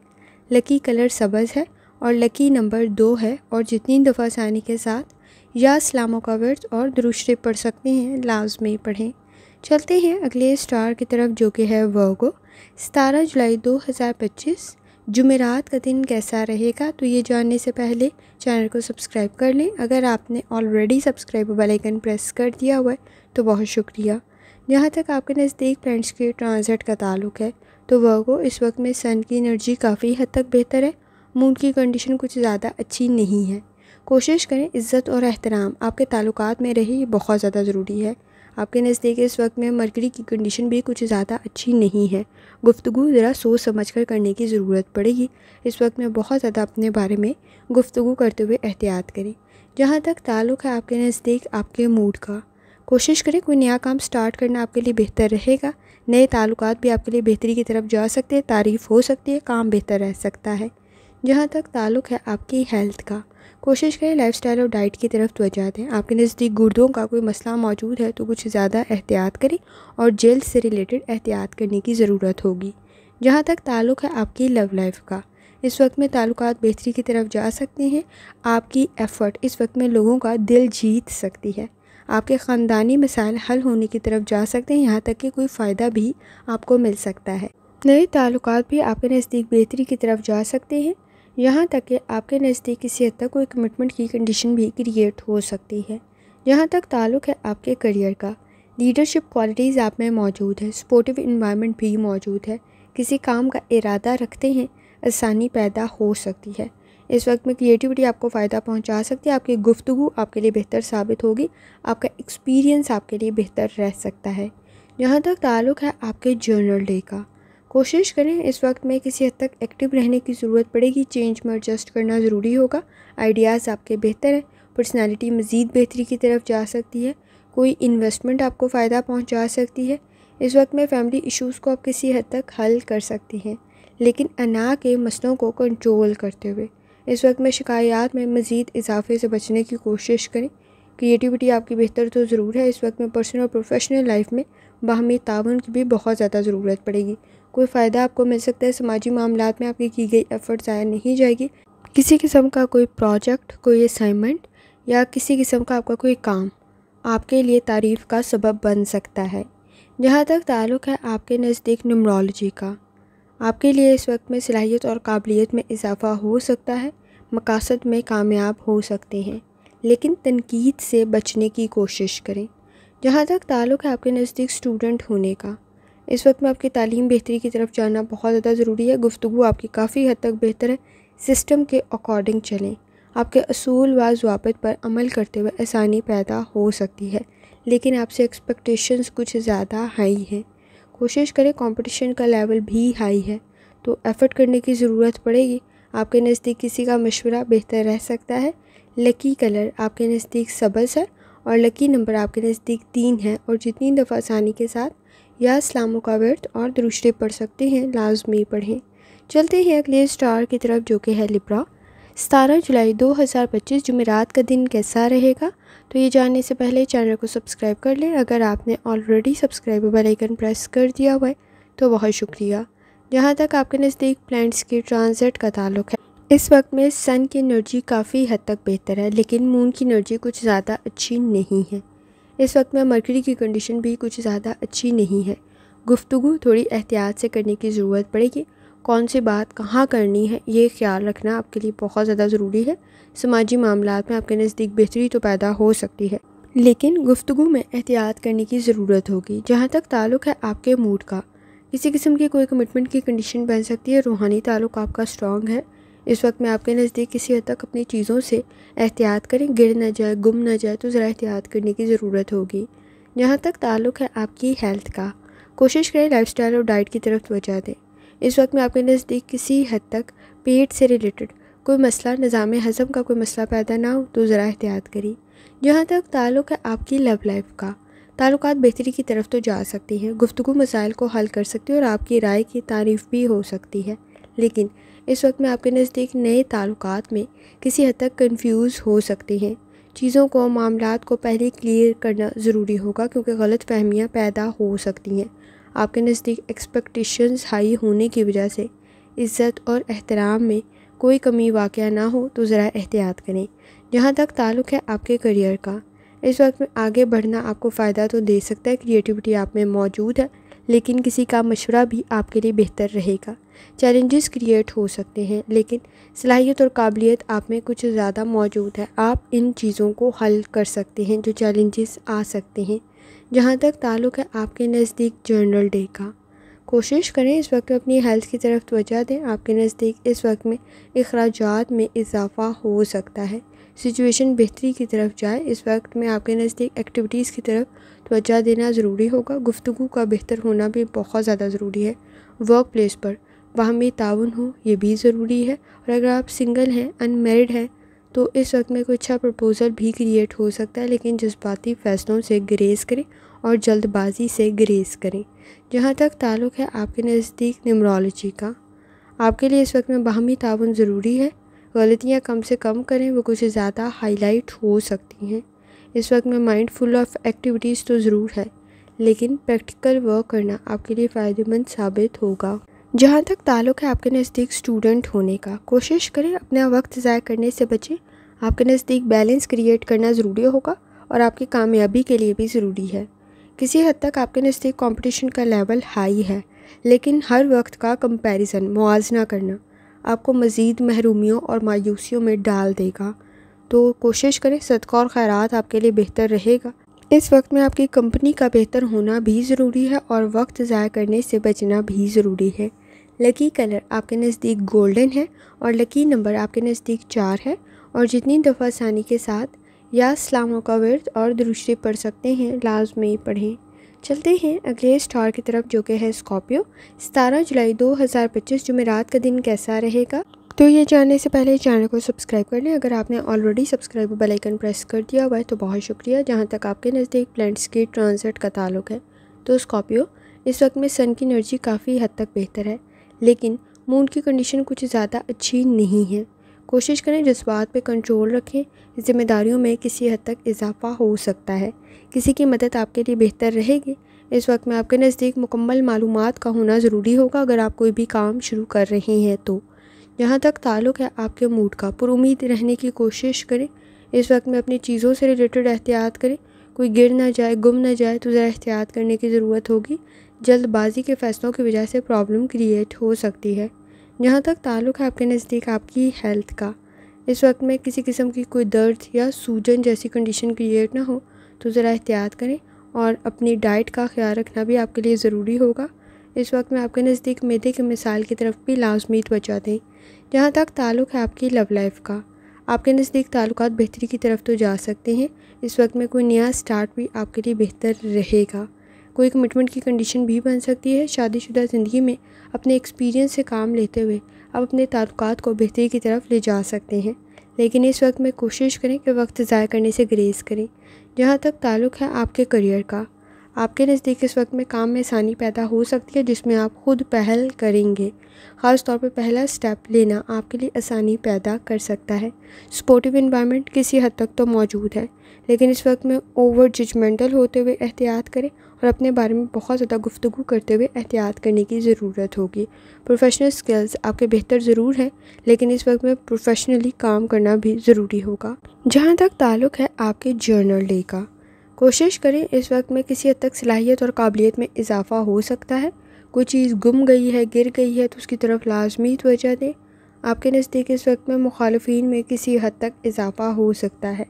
लकी कलर सब्ज़ है और लकी नंबर 2 है। और जितनी दफ़ा आसानी के साथ या सलामों का वर्त और दुरूद शरीफ पढ़ सकते हैं लाजमी पढ़ें। चलते हैं अगले स्टार की तरफ जो कि है वर्गो। 17 जुलाई 2025 जुमेरात का दिन कैसा रहेगा? तो ये जानने से पहले चैनल को सब्सक्राइब कर लें। अगर आपने already subscribe bell icon press कर दिया हुआ है तो बहुत शुक्रिया। जहाँ तक आपके नज़दीक प्लैनेट्स के ट्रांजिट का ताल्लुक़ है तो वर्गो इस वक्त में सन की एनर्जी काफ़ी हद तक बेहतर है। मून की कंडीशन कुछ ज़्यादा अच्छी नहीं है। कोशिश करें इज़्ज़त और एहतराम आपके ताल्लुकात में रहे, ये बहुत ज़्यादा ज़रूरी है। आपके नज़दीक इस वक्त में मरकरी की कंडीशन भी कुछ ज़्यादा अच्छी नहीं है। गुफ्तगू ज़रा सोच समझ कर करने की ज़रूरत पड़ेगी। इस वक्त में बहुत ज़्यादा अपने बारे में गुफ्तगू करते हुए एहतियात करें। जहाँ तक ताल्लुक़ है आपके नज़दीक आपके मूड का, कोशिश करें कोई नया काम स्टार्ट करना आपके लिए बेहतर रहेगा। नए ताल्लुकात भी आपके लिए बेहतरी की तरफ जा सकते हैं। तारीफ़ हो सकती है, काम बेहतर रह सकता है। जहाँ तक ताल्लुक़ है आपकी हेल्थ का, कोशिश करें लाइफस्टाइल और डाइट की तरफ तवज्जो दें। आपके नज़दीक गुर्दों का कोई मसला मौजूद है तो कुछ ज़्यादा एहतियात करें और जल्द से रिलेटेड एहतियात करने की ज़रूरत होगी। जहाँ तक ताल्लुक़ है आपकी लव लाइफ का, इस वक्त में ताल्लुकात बेहतरी की तरफ जा सकते हैं। आपकी एफ़र्ट इस वक्त में लोगों का दिल जीत सकती है। आपके ख़ानदानी मसाइल हल होने की तरफ जा सकते हैं। यहाँ तक कि कोई फ़ायदा भी आपको मिल सकता है। नए ताल्लुकात भी आपके नज़दीक बेहतरी की तरफ जा सकते हैं। यहाँ तक कि आपके नज़दीक किसी हद तक कोई कमिटमेंट की कंडीशन भी क्रिएट हो सकती है। जहाँ तक ताल्लुक़ है आपके करियर का, लीडरशिप क्वालिटीज़ आप में मौजूद है, सपोर्टिव इन्वायरमेंट भी मौजूद है। किसी काम का इरादा रखते हैं, आसानी पैदा हो सकती है। इस वक्त में क्रिएटिविटी आपको फ़ायदा पहुंचा सकती है। आपकी गुफ्तगू आपके लिए बेहतर साबित होगी, आपका एक्सपीरियंस आपके लिए बेहतर रह सकता है। जहाँ तक ताल्लुक़ है आपके जर्नल डे का, कोशिश करें इस वक्त में किसी हद तक एक्टिव रहने की ज़रूरत पड़ेगी, चेंज में एडजस्ट करना ज़रूरी होगा। आइडियाज़ आपके बेहतर हैं, पर्सनैलिटी मज़ीद बेहतरी की तरफ जा सकती है। कोई इन्वेस्टमेंट आपको फ़ायदा पहुंचा सकती है। इस वक्त में फैमिली इश्यूज़ को आप किसी हद तक हल कर सकती हैं, लेकिन अना के मसलों को कंट्रोल करते हुए। इस वक्त में शिकायत में मज़ीद इजाफे से बचने की कोशिश करें। क्रिएटिविटी आपकी बेहतर तो ज़रूर है, इस वक्त में पर्सनल और प्रोफेशनल लाइफ में बाहमी ताउन की भी बहुत ज़्यादा ज़रूरत पड़ेगी। कोई फ़ायदा आपको मिल सकता है, समाजी मामलात में आपकी की गई एफ़र्ट ज़ाया नहीं जाएगी। किसी किस्म का कोई प्रोजेक्ट, कोई असाइनमेंट या किसी किस्म का आपका कोई काम आपके लिए तारीफ़ का सबब बन सकता है। जहाँ तक ताल्लुक़ है आपके नज़दीक न्यूमरोलॉजी का, आपके लिए इस वक्त में सलाहियत और काबिलियत में इजाफ़ा हो सकता है, मकासद में कामयाब हो सकते हैं, लेकिन तनकीद से बचने की कोशिश करें। जहाँ तक ताल्लुक़ है आपके नज़दीक स्टूडेंट होने का, इस वक्त में आपकी तालीम बेहतरी की तरफ जाना बहुत ज़्यादा ज़रूरी है। गुफ्तगू आपकी काफ़ी हद तक बेहतर है, सिस्टम के अकॉर्डिंग चलें। आपके असूल व ज़वाबित पर अमल करते हुए आसानी पैदा हो सकती है, लेकिन आपसे एक्सपेक्टेशंस कुछ ज़्यादा हाई हैं। कोशिश करें, कंपटीशन का लेवल भी हाई है, तो एफ़र्ट करने की ज़रूरत पड़ेगी। आपके नज़दीक किसी का मशवरा बेहतर रह सकता है। लकी कलर आपके नज़दीक सब्ज़ है और लकी नंबर आपके नज़दीक 3 है। और जितनी दफ़ा आसानी के साथ या इस्लामों का वर्त और दुरूद पढ़ सकते हैं, लाजमी पढ़ें। चलते हैं अगले स्टार की तरफ, जो कि है लिब्रा। 17 जुलाई 2025 जुमेरात का दिन कैसा रहेगा, तो ये जानने से पहले चैनल को सब्सक्राइब कर लें। अगर आपने already subscribe bell icon press कर दिया हुआ है तो बहुत शुक्रिया। जहाँ तक आपके नज़दीक प्लैनेट्स की ट्रांजिट का ताल्लुक़ है, इस वक्त में सन की एनर्जी काफ़ी हद तक बेहतर है, लेकिन मून की एनर्जी कुछ ज़्यादा अच्छी नहीं है। इस वक्त में मरकरी की कंडीशन भी कुछ ज़्यादा अच्छी नहीं है। गुफ्तगू थोड़ी एहतियात से करने की ज़रूरत पड़ेगी। कौन सी बात कहाँ करनी है, ये ख्याल रखना आपके लिए बहुत ज़्यादा ज़रूरी है। समाजी मामलात में आपके नज़दीक बेहतरी तो पैदा हो सकती है, लेकिन गुफ्तगू में एहतियात करने की ज़रूरत होगी। जहाँ तक ताल्लुक़ है आपके मूड का, किसी किस्म की कोई कमिटमेंट की कंडीशन बन सकती है। रूहानी ताल्लुक़ आपका स्ट्रॉन्ग है। इस वक्त में आपके नज़दीक किसी हद तक अपनी चीज़ों से एहतियात करें, गिर न जाए, गुम न जाए, तो ज़रा एहतियात करने की ज़रूरत होगी। जहाँ तक ताल्लुक़ है आपकी हेल्थ का, कोशिश करें लाइफस्टाइल और डाइट की तरफ तवज्जो दें। इस वक्त में आपके नज़दीक किसी हद तक पेट से रिलेटेड कोई मसला, निज़ाम हज़म का कोई मसला पैदा ना हो, तो ज़रा एहतियात करें। जहाँ तक ताल्लुक़ है आपकी लव लाइफ का, ताल्लुकात बेहतरी की तरफ तो जा सकती हैं, गुफ्तगू मसाइल को हल कर सकती है और आपकी राय की तारीफ़ भी हो सकती है, लेकिन इस वक्त में आपके नज़दीक नए ताल्लुकात में किसी हद तक कंफ्यूज हो सकते हैं। चीज़ों को, मामलात को पहले क्लियर करना ज़रूरी होगा, क्योंकि गलत फहमियाँ पैदा हो सकती हैं। आपके नज़दीक एक्सपेक्टेशंस हाई होने की वजह से इज़्ज़त और एहतराम में कोई कमी वाक़या ना हो, तो ज़रा एहतियात करें। जहाँ तक ताल्लुक़ है आपके करियर का, इस वक्त में आगे बढ़ना आपको फ़ायदा तो दे सकता है। क्रिएटिविटी आप में मौजूद है, लेकिन किसी का मशवरा भी आपके लिए बेहतर रहेगा। चैलेंजेस क्रिएट हो सकते हैं, लेकिन सलाहियत और काबिलियत आप में कुछ ज़्यादा मौजूद है। आप इन चीज़ों को हल कर सकते हैं जो चैलेंजेस आ सकते हैं। जहाँ तक ताल्लुक़ है आपके नज़दीक जर्नल डे का, कोशिश करें इस वक्त अपनी हेल्थ की तरफ तवज्जो दें। आपके नज़दीक इस वक्त में अखराजात में इजाफ़ा हो सकता है, सिचुएशन बेहतरी की तरफ जाए। इस वक्त में आपके नज़दीक एक्टिविटीज़ की तरफ तवज्जो देना ज़रूरी होगा। गुफ्तगू का बेहतर होना भी बहुत ज़्यादा ज़रूरी है। वर्क प्लेस पर बाहमी ताउन हो, ये भी ज़रूरी है। और अगर आप सिंगल हैं, अनमेरिड हैं, तो इस वक्त में कोई अच्छा प्रपोज़ल भी क्रिएट हो सकता है, लेकिन जज्बाती फ़ैसलों से गुरेज़ करें और जल्दबाजी से गुरेज़ करें। जहाँ तक ताल्लुक़ है आपके नज़दीक न्यूमरोलॉजी का, आपके लिए इस वक्त में बाहमी ताउन ज़रूरी है। गलतियाँ कम से कम करें, वो कुछ ज़्यादा हाईलाइट हो सकती हैं। इस वक्त में माइंडफुल ऑफ एक्टिविटीज़ तो ज़रूर है, लेकिन प्रैक्टिकल वर्क करना आपके लिए फ़ायदेमंद साबित होगा। जहाँ तक ताल्लुक़ है आपके नज़दीक स्टूडेंट होने का, कोशिश करें अपना वक्त ज़ाया करने से बचें। आपके नज़दीक बैलेंस क्रिएट करना ज़रूरी होगा और आपकी कामयाबी के लिए भी ज़रूरी है। किसी हद तक आपके नज़दीक कंपटीशन का लेवल हाई है, लेकिन हर वक्त का कंपैरिजन, मुआवजा करना आपको मज़ीद महरूमियों और मायूसियों में डाल देगा। तो कोशिश करें सदका और खैरात आपके लिए बेहतर रहेगा। इस वक्त में आपकी कंपनी का बेहतर होना भी ज़रूरी है और वक्त ज़ाया करने से बचना भी ज़रूरी है। लकी कलर आपके नज़दीक गोल्डन है और लकी नंबर आपके नज़दीक 4 है। और जितनी दफ़ा आसानी के साथ या इस्लामों का वर्द और दुरूद शरीफ पढ़ सकते हैं लाजमी पढ़ें। चलते हैं अगले स्टार की तरफ जो कि है स्कॉर्पियो। 17 जुलाई 2025 जुमेरात का दिन कैसा रहेगा, तो ये जानने से पहले चैनल को सब्सक्राइब कर लें। अगर आपने already subscribe bell icon press कर दिया हुआ है तो बहुत शुक्रिया। जहाँ तक आपके नज़दीक प्लैनेट्स के ट्रांजिट का ताल्लुक है तो स्कॉर्पियो इस वक्त में सन की एनर्जी काफ़ी हद तक बेहतर है, लेकिन मून की कंडीशन कुछ ज़्यादा अच्छी नहीं है। कोशिश करें जज्बात पे कंट्रोल रखें। ज़िम्मेदारियों में किसी हद तक इजाफा हो सकता है। किसी की मदद आपके लिए बेहतर रहेगी। इस वक्त में आपके नज़दीक मुकम्मल मालूमात का होना ज़रूरी होगा अगर आप कोई भी काम शुरू कर रहे हैं तो। जहाँ तक ताल्लुक़ है आपके मूड का, पुरुमीद रहने की कोशिश करें। इस वक्त में अपनी चीज़ों से रिलेटेड एहतियात करें, कोई गिर ना जाए, गुम ना जाए तो ज़रा एहतियात करने की ज़रूरत होगी। जल्दबाजी के फ़ैसलों की वजह से प्रॉब्लम क्रिएट हो सकती है। जहाँ तक ताल्लुक़ है आपके नज़दीक आपकी हेल्थ का, इस वक्त में किसी किस्म की कोई दर्द या सूजन जैसी कंडीशन क्रिएट ना हो तो ज़रा एहतियात करें और अपनी डाइट का ख्याल रखना भी आपके लिए ज़रूरी होगा। इस वक्त में आपके नज़दीक मैदे के मिसाल की तरफ भी लाजमी तवज्जो दें। जहाँ तक ताल्लुक़ है आपकी लव लाइफ का, आपके नज़दीक ताल्लुकात बेहतरी की तरफ तो जा सकते हैं। इस वक्त में कोई नया स्टार्ट भी आपके लिए बेहतर रहेगा। कोई कमिटमेंट की कंडीशन भी बन सकती है। शादीशुदा ज़िंदगी में अपने एक्सपीरियंस से काम लेते हुए आप अपने ताल्लुकात को बेहतरी की तरफ ले जा सकते हैं, लेकिन इस वक्त में कोशिश करें कि वक्त ज़ाया करने से गुरेज करें। जहाँ तक ताल्लुक़ है आपके करियर का, आपके नज़दीक इस वक्त में काम में आसानी पैदा हो सकती है जिसमें आप खुद पहल करेंगे। ख़ास तौर पे पहला स्टेप लेना आपके लिए आसानी पैदा कर सकता है। सपोर्टिव इन्वायरमेंट किसी हद तक तो मौजूद है, लेकिन इस वक्त में ओवर जजमेंटल होते हुए एहतियात करें और अपने बारे में बहुत ज़्यादा गुफ्तगू करते हुए एहतियात करने की ज़रूरत होगी। प्रोफेशनल स्किल्स आपके बेहतर ज़रूर हैं, लेकिन इस वक्त में प्रोफेशनली काम करना भी ज़रूरी होगा। जहाँ तक ताल्लुक़ है आपके जर्नल डे का, कोशिश करें इस वक्त में किसी हद तक सलाहियत और काबिलियत में इजाफ़ा हो सकता है। कोई चीज़ गुम गई है, गिर गई है तो उसकी तरफ लाजमी तवज्जो दें। आपके नज़दीक इस वक्त में मुखालिफिन में किसी हद तक इजाफ़ा हो सकता है।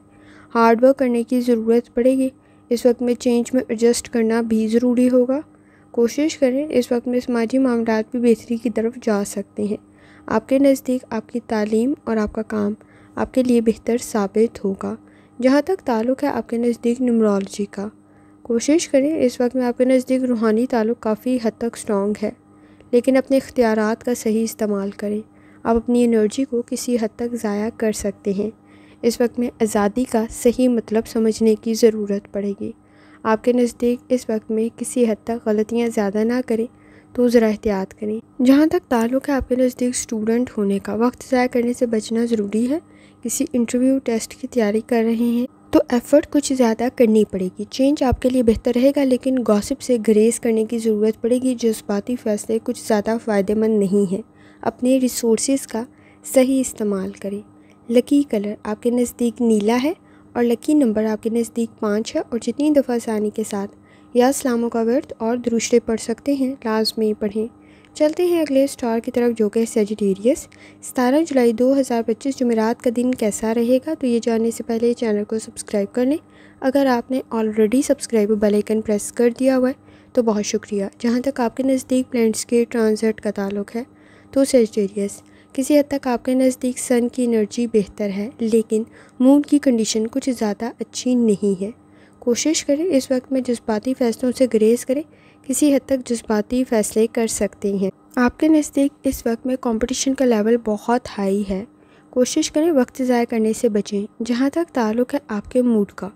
हार्ड वर्क करने की ज़रूरत पड़ेगी। इस वक्त में चेंज में एडजस्ट करना भी ज़रूरी होगा। कोशिश करें इस वक्त में समाजी मामलात भी बेहतरी की तरफ जा सकते हैं। आपके नज़दीक आपकी तालीम और आपका काम आपके लिए बेहतर साबित होगा। जहाँ तक ताल्लुक़ है आपके नज़दीक न्यूमरोलॉजी का, कोशिश करें इस वक्त में आपके नज़दीक रूहानी ताल्लुक़ काफ़ी हद तक स्ट्रॉन्ग है, लेकिन अपने इख्तियारात का सही इस्तेमाल करें। आप अपनी एनर्जी को किसी हद तक ज़ाया कर सकते हैं। इस वक्त में आज़ादी का सही मतलब समझने की ज़रूरत पड़ेगी। आपके नज़दीक इस वक्त में किसी हद तक गलतियाँ ज़्यादा ना करें तो ज़रा एहतियात करें। जहाँ तक ताल्लुक़ है आपके नज़दीक स्टूडेंट होने का, वक्त ज़ाया करने से बचना ज़रूरी है। किसी इंटरव्यू टेस्ट की तैयारी कर रहे हैं तो एफ़र्ट कुछ ज़्यादा करनी पड़ेगी। चेंज आपके लिए बेहतर रहेगा, लेकिन गॉसिप से ग्रेस करने की ज़रूरत पड़ेगी। जज्बाती फ़ैसले कुछ ज़्यादा फ़ायदेमंद नहीं है। अपने रिसोर्सेज का सही इस्तेमाल करें। लकी कलर आपके नज़दीक नीला है और लकी नंबर आपके नज़दीक 5 है। और जितनी दफ़ा आसानी के साथ या इस्लामों का वर्द और दुरूद शरीफ पढ़ सकते हैं लाजमी पढ़ें। चलते हैं अगले स्टार की तरफ जो कि सेजिटेरियस। 17 जुलाई 2025 जुमेरात का दिन कैसा रहेगा, तो ये जानने से पहले चैनल को सब्सक्राइब कर लें। अगर आपने already subscribe bell icon press कर दिया हुआ है तो बहुत शुक्रिया। जहाँ तक आपके नज़दीक प्लैनेट्स के ट्रांजिट का ताल्लुक है तो सेजिटेरियस किसी हद तक आपके नज़दीक सन की एनर्जी बेहतर है, लेकिन मून की कंडीशन कुछ ज़्यादा अच्छी नहीं है। कोशिश करें इस वक्त में जज्बाती फ़ैसलों से गुरेज करें। किसी हद तक जज्बाती फ़ैसले कर सकते हैं। आपके नज़दीक इस वक्त में कंपटीशन का लेवल बहुत हाई है। कोशिश करें वक्त ज़ाया करने से बचें। जहाँ तक ताल्लुक़ है आपके मूड का,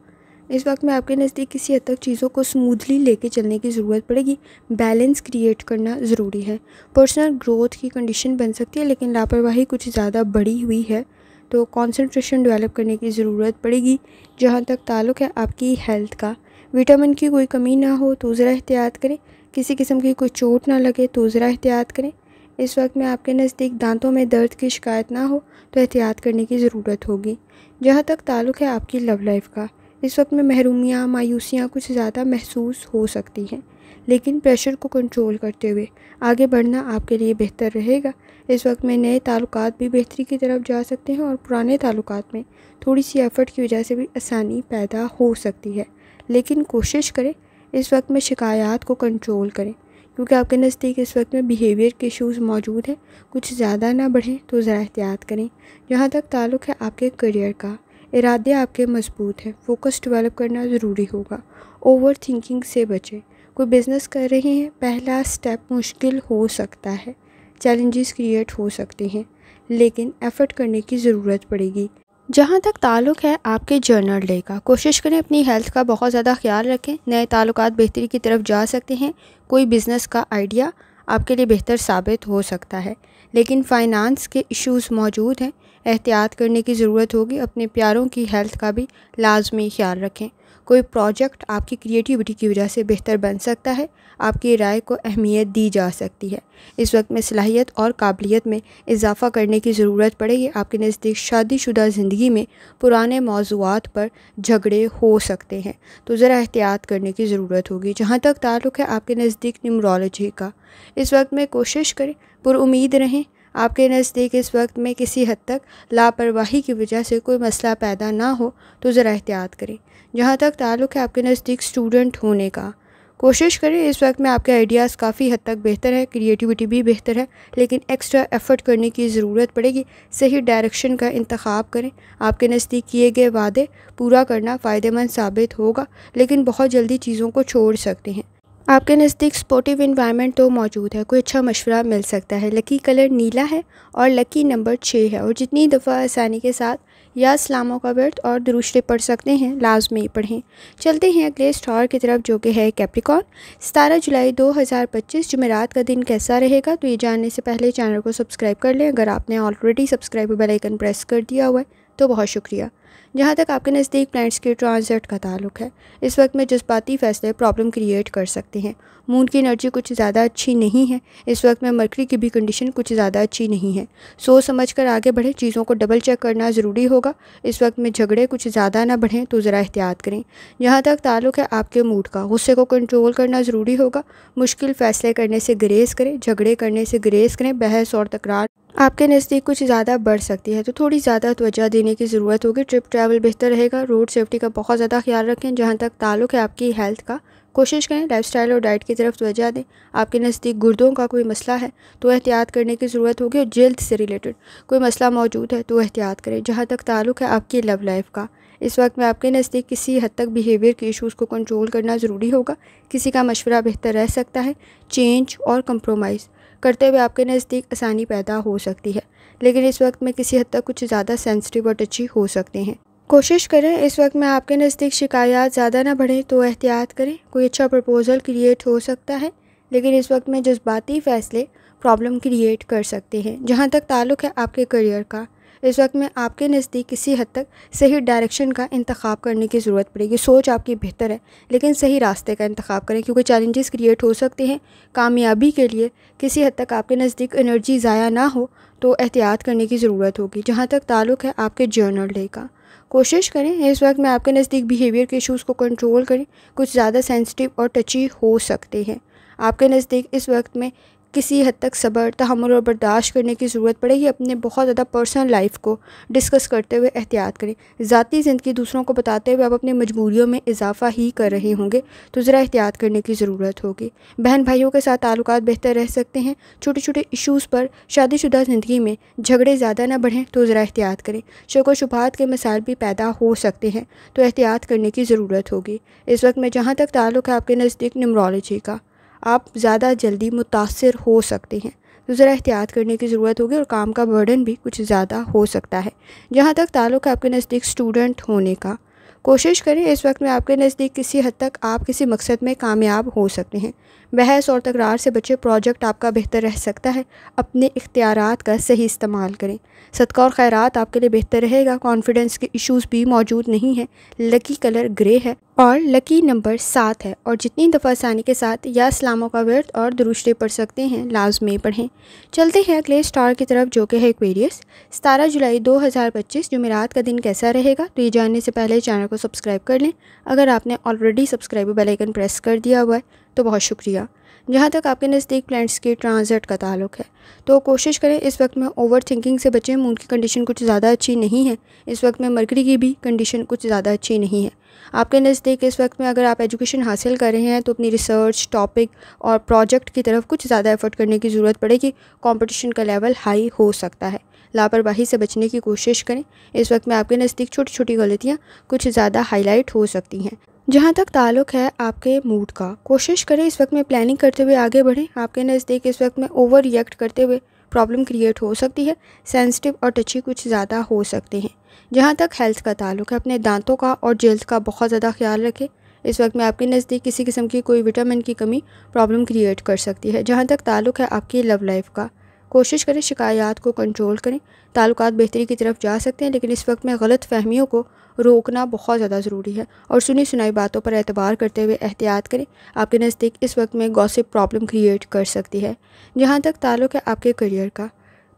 इस वक्त में आपके नज़दीक किसी हद तक चीज़ों को स्मूथली लेके चलने की ज़रूरत पड़ेगी। बैलेंस क्रिएट करना ज़रूरी है। पर्सनल ग्रोथ की कंडीशन बन सकती है, लेकिन लापरवाही कुछ ज़्यादा बढ़ी हुई है तो कंसंट्रेशन डेवलप करने की ज़रूरत पड़ेगी। जहाँ तक ताल्लुक़ है आपकी हेल्थ का, विटामिन की कोई कमी ना हो तो ज़रा एहतियात करें। किसी किस्म की कोई चोट ना लगे तो ज़रा एहतियात करें। इस वक्त में आपके नज़दीक दांतों में दर्द की शिकायत ना हो तो एहतियात करने की ज़रूरत होगी। जहाँ तक ताल्लुक़ है आपकी लव लाइफ का, इस वक्त में महरूमियाँ, मायूसियाँ कुछ ज़्यादा महसूस हो सकती हैं, लेकिन प्रेशर को कंट्रोल करते हुए आगे बढ़ना आपके लिए बेहतर रहेगा। इस वक्त में नए ताल्लुकात भी बेहतरी की तरफ जा सकते हैं और पुराने ताल्लुकात में थोड़ी सी एफ़र्ट की वजह से भी आसानी पैदा हो सकती है। लेकिन कोशिश करें इस वक्त में शिकायत को कंट्रोल करें, क्योंकि आपके नज़दीक इस वक्त में बिहेवियर के इश्यूज़ मौजूद हैं। कुछ ज़्यादा ना बढ़ें तो ज़रा एहतियात करें। जहाँ तक ताल्लुक़ है आपके करियर का, इरादे आपके मजबूत हैं, फोकस डेवलप करना ज़रूरी होगा। ओवर थिंकिंग से बचें। कोई बिज़नेस कर रहे हैं, पहला स्टेप मुश्किल हो सकता है, चैलेंजेस क्रिएट हो सकते हैं, लेकिन एफ़र्ट करने की ज़रूरत पड़ेगी। जहाँ तक ताल्लुक़ है आपके जर्नल डे का, कोशिश करें अपनी हेल्थ का बहुत ज़्यादा ख्याल रखें। नए ताल्लुकात बेहतरी की तरफ जा सकते हैं। कोई बिज़नेस का आइडिया आपके लिए बेहतर साबित हो सकता है, लेकिन फ़ाइनेंस के इश्यूज़ मौजूद हैं, एहतियात करने की ज़रूरत होगी। अपने प्यारों की हेल्थ का भी लाजमी ख्याल रखें। कोई प्रोजेक्ट आपकी क्रिएटिविटी की वजह से बेहतर बन सकता है, आपकी राय को अहमियत दी जा सकती है। इस वक्त में सलाहियत और काबिलियत में इजाफ़ा करने की ज़रूरत पड़ेगी। आपके नज़दीक शादीशुदा ज़िंदगी में पुराने मौज़ूआत पर झगड़े हो सकते हैं, तो ज़रा एहतियात करने की ज़रूरत होगी। जहाँ तक ताल्लुक़ है आपके नज़दीक न्यूमरोलॉजी का, इस वक्त में कोशिश करें पुरुम्मीद रहें। आपके नज़दीक इस वक्त में किसी हद तक लापरवाही की वजह से कोई मसला पैदा ना हो, तो ज़रा एहतियात करें। जहाँ तक ताल्लुक़ है आपके नज़दीक स्टूडेंट होने का, कोशिश करें इस वक्त में आपके आइडियाज़ काफ़ी हद तक बेहतर है, क्रिएटिविटी भी बेहतर है, लेकिन एक्स्ट्रा एफ़र्ट करने की ज़रूरत पड़ेगी। सही डायरेक्शन का इंतखाब करें। आपके नज़दीक किए गए वादे पूरा करना फ़ायदेमंद साबित होगा, लेकिन बहुत जल्दी चीज़ों को छोड़ सकते हैं। आपके नज़दीक स्पोर्टिव इन्वायरमेंट तो मौजूद है, कोई अच्छा मशवरा मिल सकता है। लकी कलर नीला है और लकी नंबर 6 है। और जितनी दफ़ा आसानी के साथ या इस्लामों का व्रत और दुरूद पढ़ सकते हैं, लाजमी पढ़ें। चलते हैं अगले स्टार की तरफ, जो कि है कैप्रिकॉर्न। 17 जुलाई 2025 जुमेरात का दिन कैसा रहेगा, तो ये जानने से पहले चैनल को सब्सक्राइब कर लें। अगर आपने already subscribe bell icon press कर दिया हुआ है तो बहुत शुक्रिया। जहाँ तक आपके नज़दीक प्लैनेट्स के ट्रांजिट का ताल्लुक़ है, इस वक्त में जज्बाती फ़ैसले प्रॉब्लम क्रिएट कर सकते हैं। मून की एनर्जी कुछ ज़्यादा अच्छी नहीं है। इस वक्त में मरकरी की भी कंडीशन कुछ ज़्यादा अच्छी नहीं है। सोच समझ कर आगे बढ़ें, चीज़ों को डबल चेक करना ज़रूरी होगा। इस वक्त में झगड़े कुछ ज़्यादा ना बढ़ें, तो ज़रा एहतियात करें। जहाँ तक ताल्लुक़ है आपके मूड का, गुस्से को कंट्रोल करना ज़रूरी होगा। मुश्किल फ़ैसले करने से गुरेज करें, झगड़े करने से गुरेज करें। बहस और तकरार आपके नज़दीक कुछ ज़्यादा बढ़ सकती है, तो थोड़ी ज़्यादा तवज्जो देने की ज़रूरत होगी। ट्रिप ट्रैवल बेहतर रहेगा। रोड सेफ्टी का बहुत ज़्यादा ख्याल रखें। जहाँ तक ताल्लुक़ है आपकी हेल्थ का, कोशिश करें लाइफस्टाइल और डाइट की तरफ तवज्जो दें। आपके नज़दीक गुर्दों का कोई मसला है तो एहतियात करने की ज़रूरत होगी। और जल्द से रिलेटेड कोई मसला मौजूद है तो एहतियात करें। जहाँ तक ताल्लुक़ है आपकी लव लाइफ का, इस वक्त में आपके नज़दीक किसी हद तक बिहेवियर के इशूज़ को कंट्रोल करना ज़रूरी होगा। किसी का मशवरा बेहतर रह सकता है। चेंज और कंप्रोमाइज़ करते हुए आपके नज़दीक आसानी पैदा हो सकती है, लेकिन इस वक्त में किसी हद तक कुछ ज़्यादा सेंसिटिव और टची हो सकते हैं। कोशिश करें इस वक्त में आपके नज़दीक शिकायत ज़्यादा ना बढ़े, तो एहतियात करें। कोई अच्छा प्रपोज़ल क्रिएट हो सकता है, लेकिन इस वक्त में जज्बाती फ़ैसले प्रॉब्लम क्रिएट कर सकते हैं। जहाँ तक ताल्लुक़ है आपके करियर का, इस वक्त में आपके नज़दीक किसी हद तक सही डायरेक्शन का इंतखाब करने की ज़रूरत पड़ेगी। सोच आपकी बेहतर है, लेकिन सही रास्ते का इंतखाब करें, क्योंकि चैलेंजेस क्रिएट हो सकते हैं। कामयाबी के लिए किसी हद तक आपके नज़दीक एनर्जी ज़ाया ना हो, तो एहतियात करने की ज़रूरत होगी। जहाँ तक ताल्लुक़ है आपके जर्नल डे का, कोशिश करें इस वक्त में आपके नज़दीक बिहेवियर के इशूज़ को कंट्रोल करें। कुछ ज़्यादा सेंसिटिव और टची हो सकते हैं। आपके नज़दीक इस वक्त में किसी हद तक सब्र, तहम्मुल और बर्दाश्त करने की ज़रूरत पड़ेगी। अपने बहुत ज़्यादा पर्सनल लाइफ को डिस्कस करते हुए एहतियात करें। ज़ाती ज़िंदगी दूसरों को बताते हुए आप अपनी मजबूरियों में इजाफ़ा ही कर रहे होंगे, तो ज़रा एहतियात करने की ज़रूरत होगी। बहन भाइयों के साथ ताल्लुकात बेहतर रह सकते हैं। छोटे छोटे इशूज़ पर शादीशुदा ज़िंदगी में झगड़े ज़्यादा ना बढ़ें, तो ज़रा एहतियात करें। शक व शुबहात के मसाइल भी पैदा हो सकते हैं, तो एहतियात करने की ज़रूरत होगी। इस वक्त में जहाँ तक ताल्लुक़ है आपके नज़दीक न्यूमरोलॉजी का, आप ज़्यादा जल्दी मुतासिर हो सकते हैं, तो ज़रा एहतियात करने की ज़रूरत होगी। और काम का बर्डन भी कुछ ज़्यादा हो सकता है। जहाँ तक ताल्लुक़ है आपके नज़दीक स्टूडेंट होने का, कोशिश करें इस वक्त में आपके नज़दीक किसी हद तक आप किसी मकसद में कामयाब हो सकते हैं। बहस और तकरार से बचे, प्रोजेक्ट आपका बेहतर रह सकता है। अपने इख्तियारात का सही इस्तेमाल करें। सदका और खैरात आपके लिए बेहतर रहेगा। कॉन्फिडेंस के इश्यूज़ भी मौजूद नहीं है। लकी कलर ग्रे है और लकी नंबर 7 है। और जितनी दफ़ा आसानी के साथ या इस्लामों का व्रत और दुरूद पढ़ सकते हैं, लाजमी पढ़ें। चलते हैं अगले स्टार की तरफ, जो कि है एक्वेरियस। 17 जुलाई 2025 जुमेरात का दिन कैसा रहेगा, तो ये जानने से पहले चैनल को सब्सक्राइब कर लें। अगर आपने already subscribe bell icon press कर दिया हुआ है तो बहुत शुक्रिया। जहाँ तक आपके नज़दीक प्लैनेट्स के ट्रांजिट का ताल्लुक है तो कोशिश करें इस वक्त में ओवर थिंकिंग से बचें। मून की कंडीशन कुछ ज़्यादा अच्छी नहीं है। इस वक्त में मरकरी की भी कंडीशन कुछ ज़्यादा अच्छी नहीं है। आपके नज़दीक इस वक्त में अगर आप एजुकेशन हासिल कर रहे हैं तो अपनी रिसर्च टॉपिक और प्रोजेक्ट की तरफ कुछ ज़्यादा एफर्ट करने की ज़रूरत पड़ेगी। कंपटीशन का लेवल हाई हो सकता है। लापरवाही से बचने की कोशिश करें। इस वक्त में आपके नज़दीक छोटी छोटी गलतियाँ कुछ ज़्यादा हाईलाइट हो सकती हैं। जहाँ तक ताल्लुक है आपके मूड का, कोशिश करें इस वक्त में प्लानिंग करते हुए आगे बढ़ें। आपके नज़दीक इस वक्त में ओवर रिएक्ट करते हुए प्रॉब्लम क्रिएट हो सकती है। सेंसिटिव और टची कुछ ज़्यादा हो सकते हैं। जहाँ तक हेल्थ का ताल्लुक है, अपने दांतों का और जेल्स का बहुत ज़्यादा ख्याल रखें। इस वक्त में आपके नज़दीक किसी किस्म की कोई विटामिन की कमी प्रॉब्लम क्रिएट कर सकती है। जहाँ तक ताल्लुक है आपकी लव लाइफ का, कोशिश करें शिकायत को कंट्रोल करें। ताल्लुकात बेहतरी की तरफ जा सकते हैं, लेकिन इस वक्त में गलत फहमियों को रोकना बहुत ज़्यादा ज़रूरी है और सुनी सुनाई बातों पर एतबार करते हुए एहतियात करें। आपके नज़दीक इस वक्त में गॉसिप प्रॉब्लम क्रिएट कर सकती है। जहाँ तक ताल्लुक है आपके करियर का,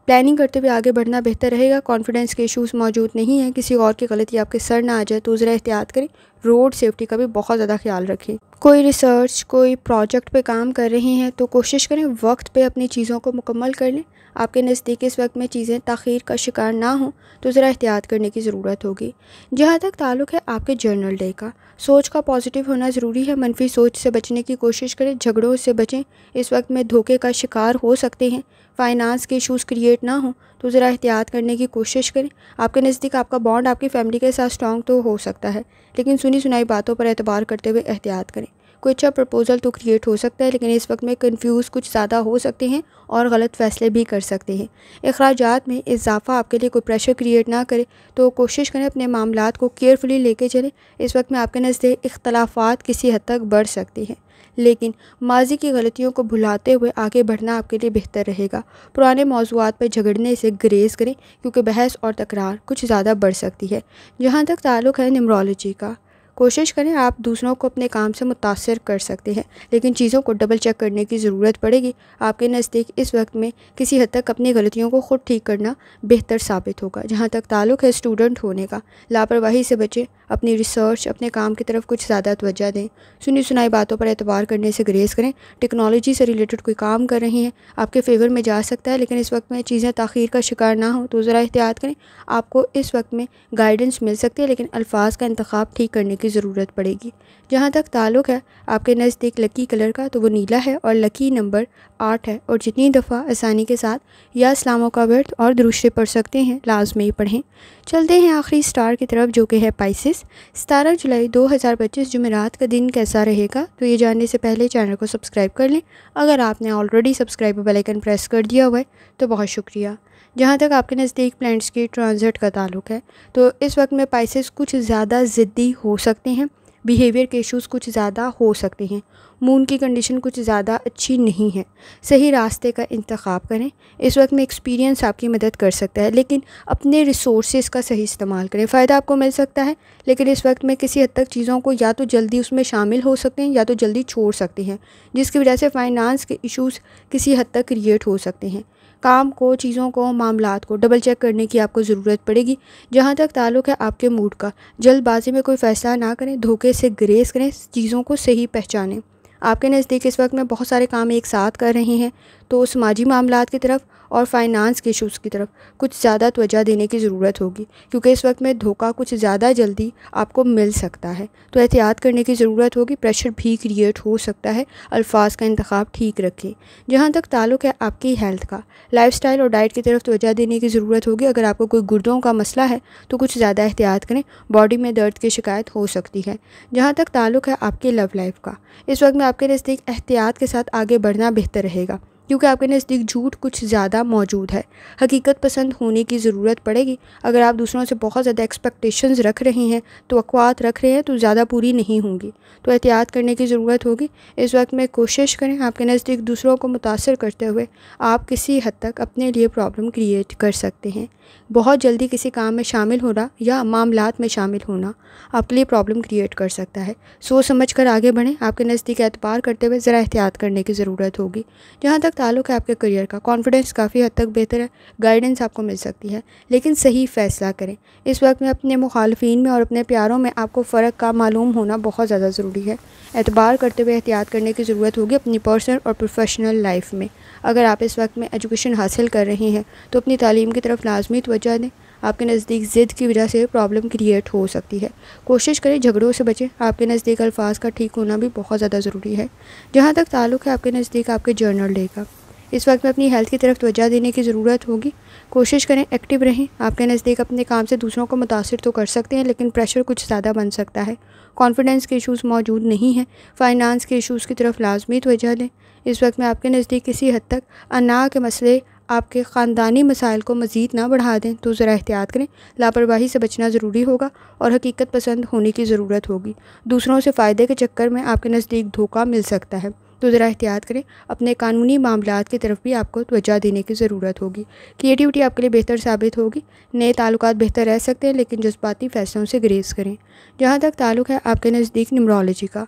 प्लानिंग करते हुए आगे बढ़ना बेहतर रहेगा। कॉन्फिडेंस के इश्यूज़ मौजूद नहीं हैं। किसी और की गलती आपके सर ना आ जाए तो ज़रा एहतियात करें। रोड सेफ्टी का भी बहुत ज़्यादा ख्याल रखें। कोई रिसर्च कोई प्रोजेक्ट पे काम कर रहे हैं तो कोशिश करें वक्त पे अपनी चीज़ों को मुकम्मल कर लें। आपके नज़दीक इस वक्त में चीज़ें ताख़ीर का शिकार ना हों तो ज़रा एहतियात करने की ज़रूरत होगी। जहाँ तक ताल्लुक़ है आपके जर्नल डे का, सोच का पॉजिटिव होना ज़रूरी है। मनफी सोच से बचने की कोशिश करें। झगड़ों से बचें। इस वक्त में धोखे का शिकार हो सकते हैं। फाइनेंस के इशूज़ क्रिएट ना हो तो ज़रा एहतियात करने की कोशिश करें। आपके नज़दीक आपका बॉन्ड आपकी फैमिली के साथ स्ट्रॉन्ग तो हो सकता है, लेकिन सुनी सुनाई बातों पर एतबार करते हुए एहतियात करें। कोई अच्छा प्रपोज़ल तो क्रिएट हो सकता है, लेकिन इस वक्त में कन्फ्यूज़ कुछ ज़्यादा हो सकते हैं और गलत फ़ैसले भी कर सकते हैं। अखराजात में इजाफ़ा आपके लिए कोई प्रेशर क्रिएट ना करे तो कोशिश करें अपने मामलात को केयरफुली लेके चलें। इस वक्त में आपके नज़दीक इख्तलाफात किसी हद तक बढ़ सकते हैं, लेकिन माजी की गलतियों को भुलाते हुए आगे बढ़ना आपके लिए बेहतर रहेगा। पुराने मौज़ूआत पर झगड़ने से गुरेज़ करें, क्योंकि बहस और तकरार कुछ ज़्यादा बढ़ सकती है। जहाँ तक ताल्लुक़ है न्यूमरोलॉजी का, कोशिश करें आप दूसरों को अपने काम से मुतासर कर सकते हैं, लेकिन चीज़ों को डबल चेक करने की ज़रूरत पड़ेगी। आपके नज़दीक इस वक्त में किसी हद तक अपनी गलतियों को ख़ुद ठीक करना बेहतर साबित होगा। जहाँ तक ताल्लुक़ है स्टूडेंट होने का, लापरवाही से बचें। अपनी रिसर्च अपने काम की तरफ कुछ ज़्यादा तवज्जो दें। सुनी सुनाई बातों पर एतबार करने से गुरेज़ करें। टेक्नोलॉजी से रिलेटेड कोई काम कर रही हैं, आपके फेवर में जा सकता है, लेकिन इस वक्त में चीज़ें ताख़ीर का शिकार ना हो तो ज़रा एहतियात करें। आपको इस वक्त में गाइडेंस मिल सकती है, लेकिन अल्फाज का इंतखाब ठीक करने की ज़रूरत पड़ेगी। जहाँ तक ताल्लुक़ है आपके नज़दीक लकी कलर का, तो वो नीला है और लकी नंबर 8 है। और जितनी दफ़ा आसानी के साथ या इस्लामों का वर्त और दुरूद पढ़ सकते हैं लाजमी पढ़ें। चलते हैं आखिरी स्टार की तरफ, जो कि है पाइसेस। 17 जुलाई 2025 जुमेरात का दिन कैसा रहेगा, तो ये जानने से पहले चैनल को सब्सक्राइब कर लें। अगर आपने already subscribe bell icon press कर दिया हुआ है तो बहुत शुक्रिया। जहाँ तक आपके नज़दीक प्लैनेट्स की ट्रांजिट का ताल्लुक़ है, तो इस वक्त में पाइसेस कुछ ज़्यादा ज़िद्दी हो सकते हैं। बिहेवियर के इशूज़ कुछ ज़्यादा हो सकते हैं। मून की कंडीशन कुछ ज़्यादा अच्छी नहीं है। सही रास्ते का इंतखाब करें। इस वक्त में एक्सपीरियंस आपकी मदद कर सकता है, लेकिन अपने रिसोर्सेज का सही इस्तेमाल करें। फ़ायदा आपको मिल सकता है, लेकिन इस वक्त में किसी हद तक चीज़ों को या तो जल्दी उसमें शामिल हो सकते हैं या तो जल्दी छोड़ सकते हैं, जिसकी वजह से फाइनेंस के इशूज़ किसी हद तक क्रिएट हो सकते हैं। काम को, चीज़ों को, मामलात को डबल चेक करने की आपको ज़रूरत पड़ेगी। जहाँ तक ताल्लुक़ है आपके मूड का, जल्दबाजी में कोई फ़ैसला ना करें। धोखे से गुरेज़ करें। चीज़ों को सही पहचानें। आपके नज़दीक इस वक्त में बहुत सारे काम एक साथ कर रहे हैं, तो समाजी मामलात की तरफ और फाइनेंस के इशूज़ की तरफ कुछ ज़्यादा तवज्जो देने की ज़रूरत होगी, क्योंकि इस वक्त में धोखा कुछ ज़्यादा जल्दी आपको मिल सकता है, तो एहतियात करने की ज़रूरत होगी। प्रेशर भी क्रिएट हो सकता है। अल्फाज का इंतखाब ठीक रखें। जहाँ तक ताल्लुक़ है आपकी हेल्थ का, लाइफस्टाइल और डाइट की तरफ तवज्जो देने की ज़रूरत होगी। अगर आपको कोई गुर्दों का मसला है तो कुछ ज़्यादा एहतियात करें। बॉडी में दर्द की शिकायत हो सकती है। जहाँ तक ताल्लुक़ है आपकी लव लाइफ का, इस वक्त में आपके नज़दीक एहतियात के साथ आगे बढ़ना बेहतर रहेगा, क्योंकि आपके नज़दीक झूठ कुछ ज़्यादा मौजूद है। हकीकत पसंद होने की ज़रूरत पड़ेगी। अगर आप दूसरों से बहुत ज़्यादा एक्सपेक्टेशंस रख रहे हैं, तवक्कुआत रख रहे हैं, तो ज़्यादा पूरी नहीं होंगी, तो एहतियात करने की ज़रूरत होगी। इस वक्त में कोशिश करें आपके नज़दीक दूसरों को मुतासर करते हुए आप किसी हद तक अपने लिए प्रॉब्लम क्रिएट कर सकते हैं। बहुत जल्दी किसी काम में शामिल होना या मामलात में शामिल होना आपके लिए प्रॉब्लम क्रिएट कर सकता है। सोच समझ कर आगे बढ़ें। आपके नज़दीक एतबार करते हुए ज़रा एहतियात करने की ज़रूरत होगी। जहाँ तक ताल्लुक़ है आपके करियर का, कॉन्फिडेंस काफ़ी हद तक बेहतर है, गाइडेंस आपको मिल सकती है, लेकिन सही फ़ैसला करें। इस वक्त में अपने मुखालफिन में और अपने प्यारों में आपको फ़र्क का मालूम होना बहुत ज़्यादा ज़रूरी है। एतबार करते हुए एहतियात करने की ज़रूरत होगी अपनी पर्सनल और प्रोफेशनल लाइफ में। अगर आप इस वक्त में एजुकेशन हासिल कर रहे हैं तो अपनी तालीम की तरफ लाजमी तवज्जो दें। आपके नज़दीक ज़िद की वजह से प्रॉब्लम क्रिएट हो सकती है। कोशिश करें झगड़ों से बचें। आपके नज़दीक अल्फाज का ठीक होना भी बहुत ज़्यादा ज़रूरी है। जहाँ तक ताल्लुक़ है आपके नज़दीक आपके जर्नल डे का, इस वक्त में अपनी हेल्थ की तरफ तवज्जो देने की ज़रूरत होगी। कोशिश करें एक्टिव रहें। आपके नज़दीक अपने काम से दूसरों को मुतासिर तो कर सकते हैं, लेकिन प्रेशर कुछ ज़्यादा बन सकता है। कॉन्फिडेंस के इशूज़ मौजूद नहीं हैं। फ़ाइनेंस के इशूज़ की तरफ लाजमी तवज्जो दें। इस वक्त में आपके नज़दीक किसी हद तक अना के मसले आपके ख़ानदानी मसाइल को मज़ीद ना बढ़ा दें, तो ज़रा एहतियात करें। लापरवाही से बचना ज़रूरी होगा और हकीकत पसंद होने की ज़रूरत होगी। दूसरों से फ़ायदे के चक्कर में आपके नज़दीक धोखा मिल सकता है, तो ज़रा एहतियात करें। अपने कानूनी मामलात की तरफ भी आपको तवज्जो देने की ज़रूरत होगी। क्रिएटिविटी आपके लिए बेहतर साबित होगी। नए ताल्लुकात बेहतर रह सकते हैं, लेकिन जज्बाती फ़ैसलों से गुरेज करें। जहाँ तक ताल्लुक़ है आपके नज़दीक न्यूमरोलॉजी का,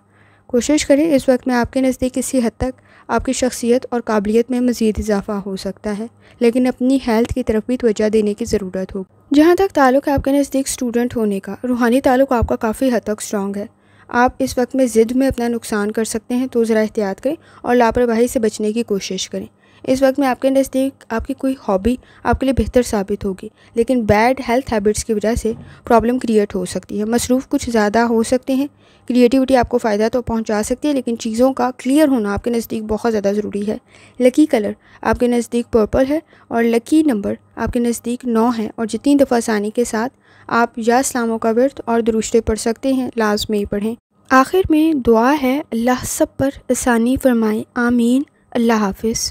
कोशिश करें इस वक्त में आपके नज़दीक किसी हद तक आपकी शख्सियत और काबिलियत में मज़ीद इजाफा हो सकता है, लेकिन अपनी हेल्थ की तरफ भी तवज्जो देने की ज़रूरत होगी। जहाँ तक ताल्लुक़ है आपके नज़दीक स्टूडेंट होने का, रूहानी ताल्लुक़ आपका काफ़ी हद तक स्ट्रॉन्ग है। आप इस वक्त में ज़िद में अपना नुकसान कर सकते हैं, तो ज़रा एहतियात करें और लापरवाही से बचने की कोशिश करें। इस वक्त में आपके नज़दीक आपकी कोई हॉबी आपके लिए बेहतर साबित होगी, लेकिन बैड हेल्थ हैबिट्स की वजह से प्रॉब्लम क्रिएट हो सकती है। मसरूफ़ कुछ ज़्यादा हो सकते हैं। क्रिएटिविटी आपको फ़ायदा तो पहुंचा सकती है, लेकिन चीज़ों का क्लियर होना आपके नज़दीक बहुत ज़्यादा ज़रूरी है। लकी कलर आपके नज़दीक पर्पल है और लकी नंबर आपके नज़दीक 9 है। और जितनी दफ़ा आसानी के साथ आप या इस्लामों का वर्त और दुरूस्ते पढ़ सकते हैं, लाज़मी पढ़ें। आखिर में दुआ है, अल्लाह सब पर आसानी फरमाए, आमीन। अल्लाह हाफ़िज़।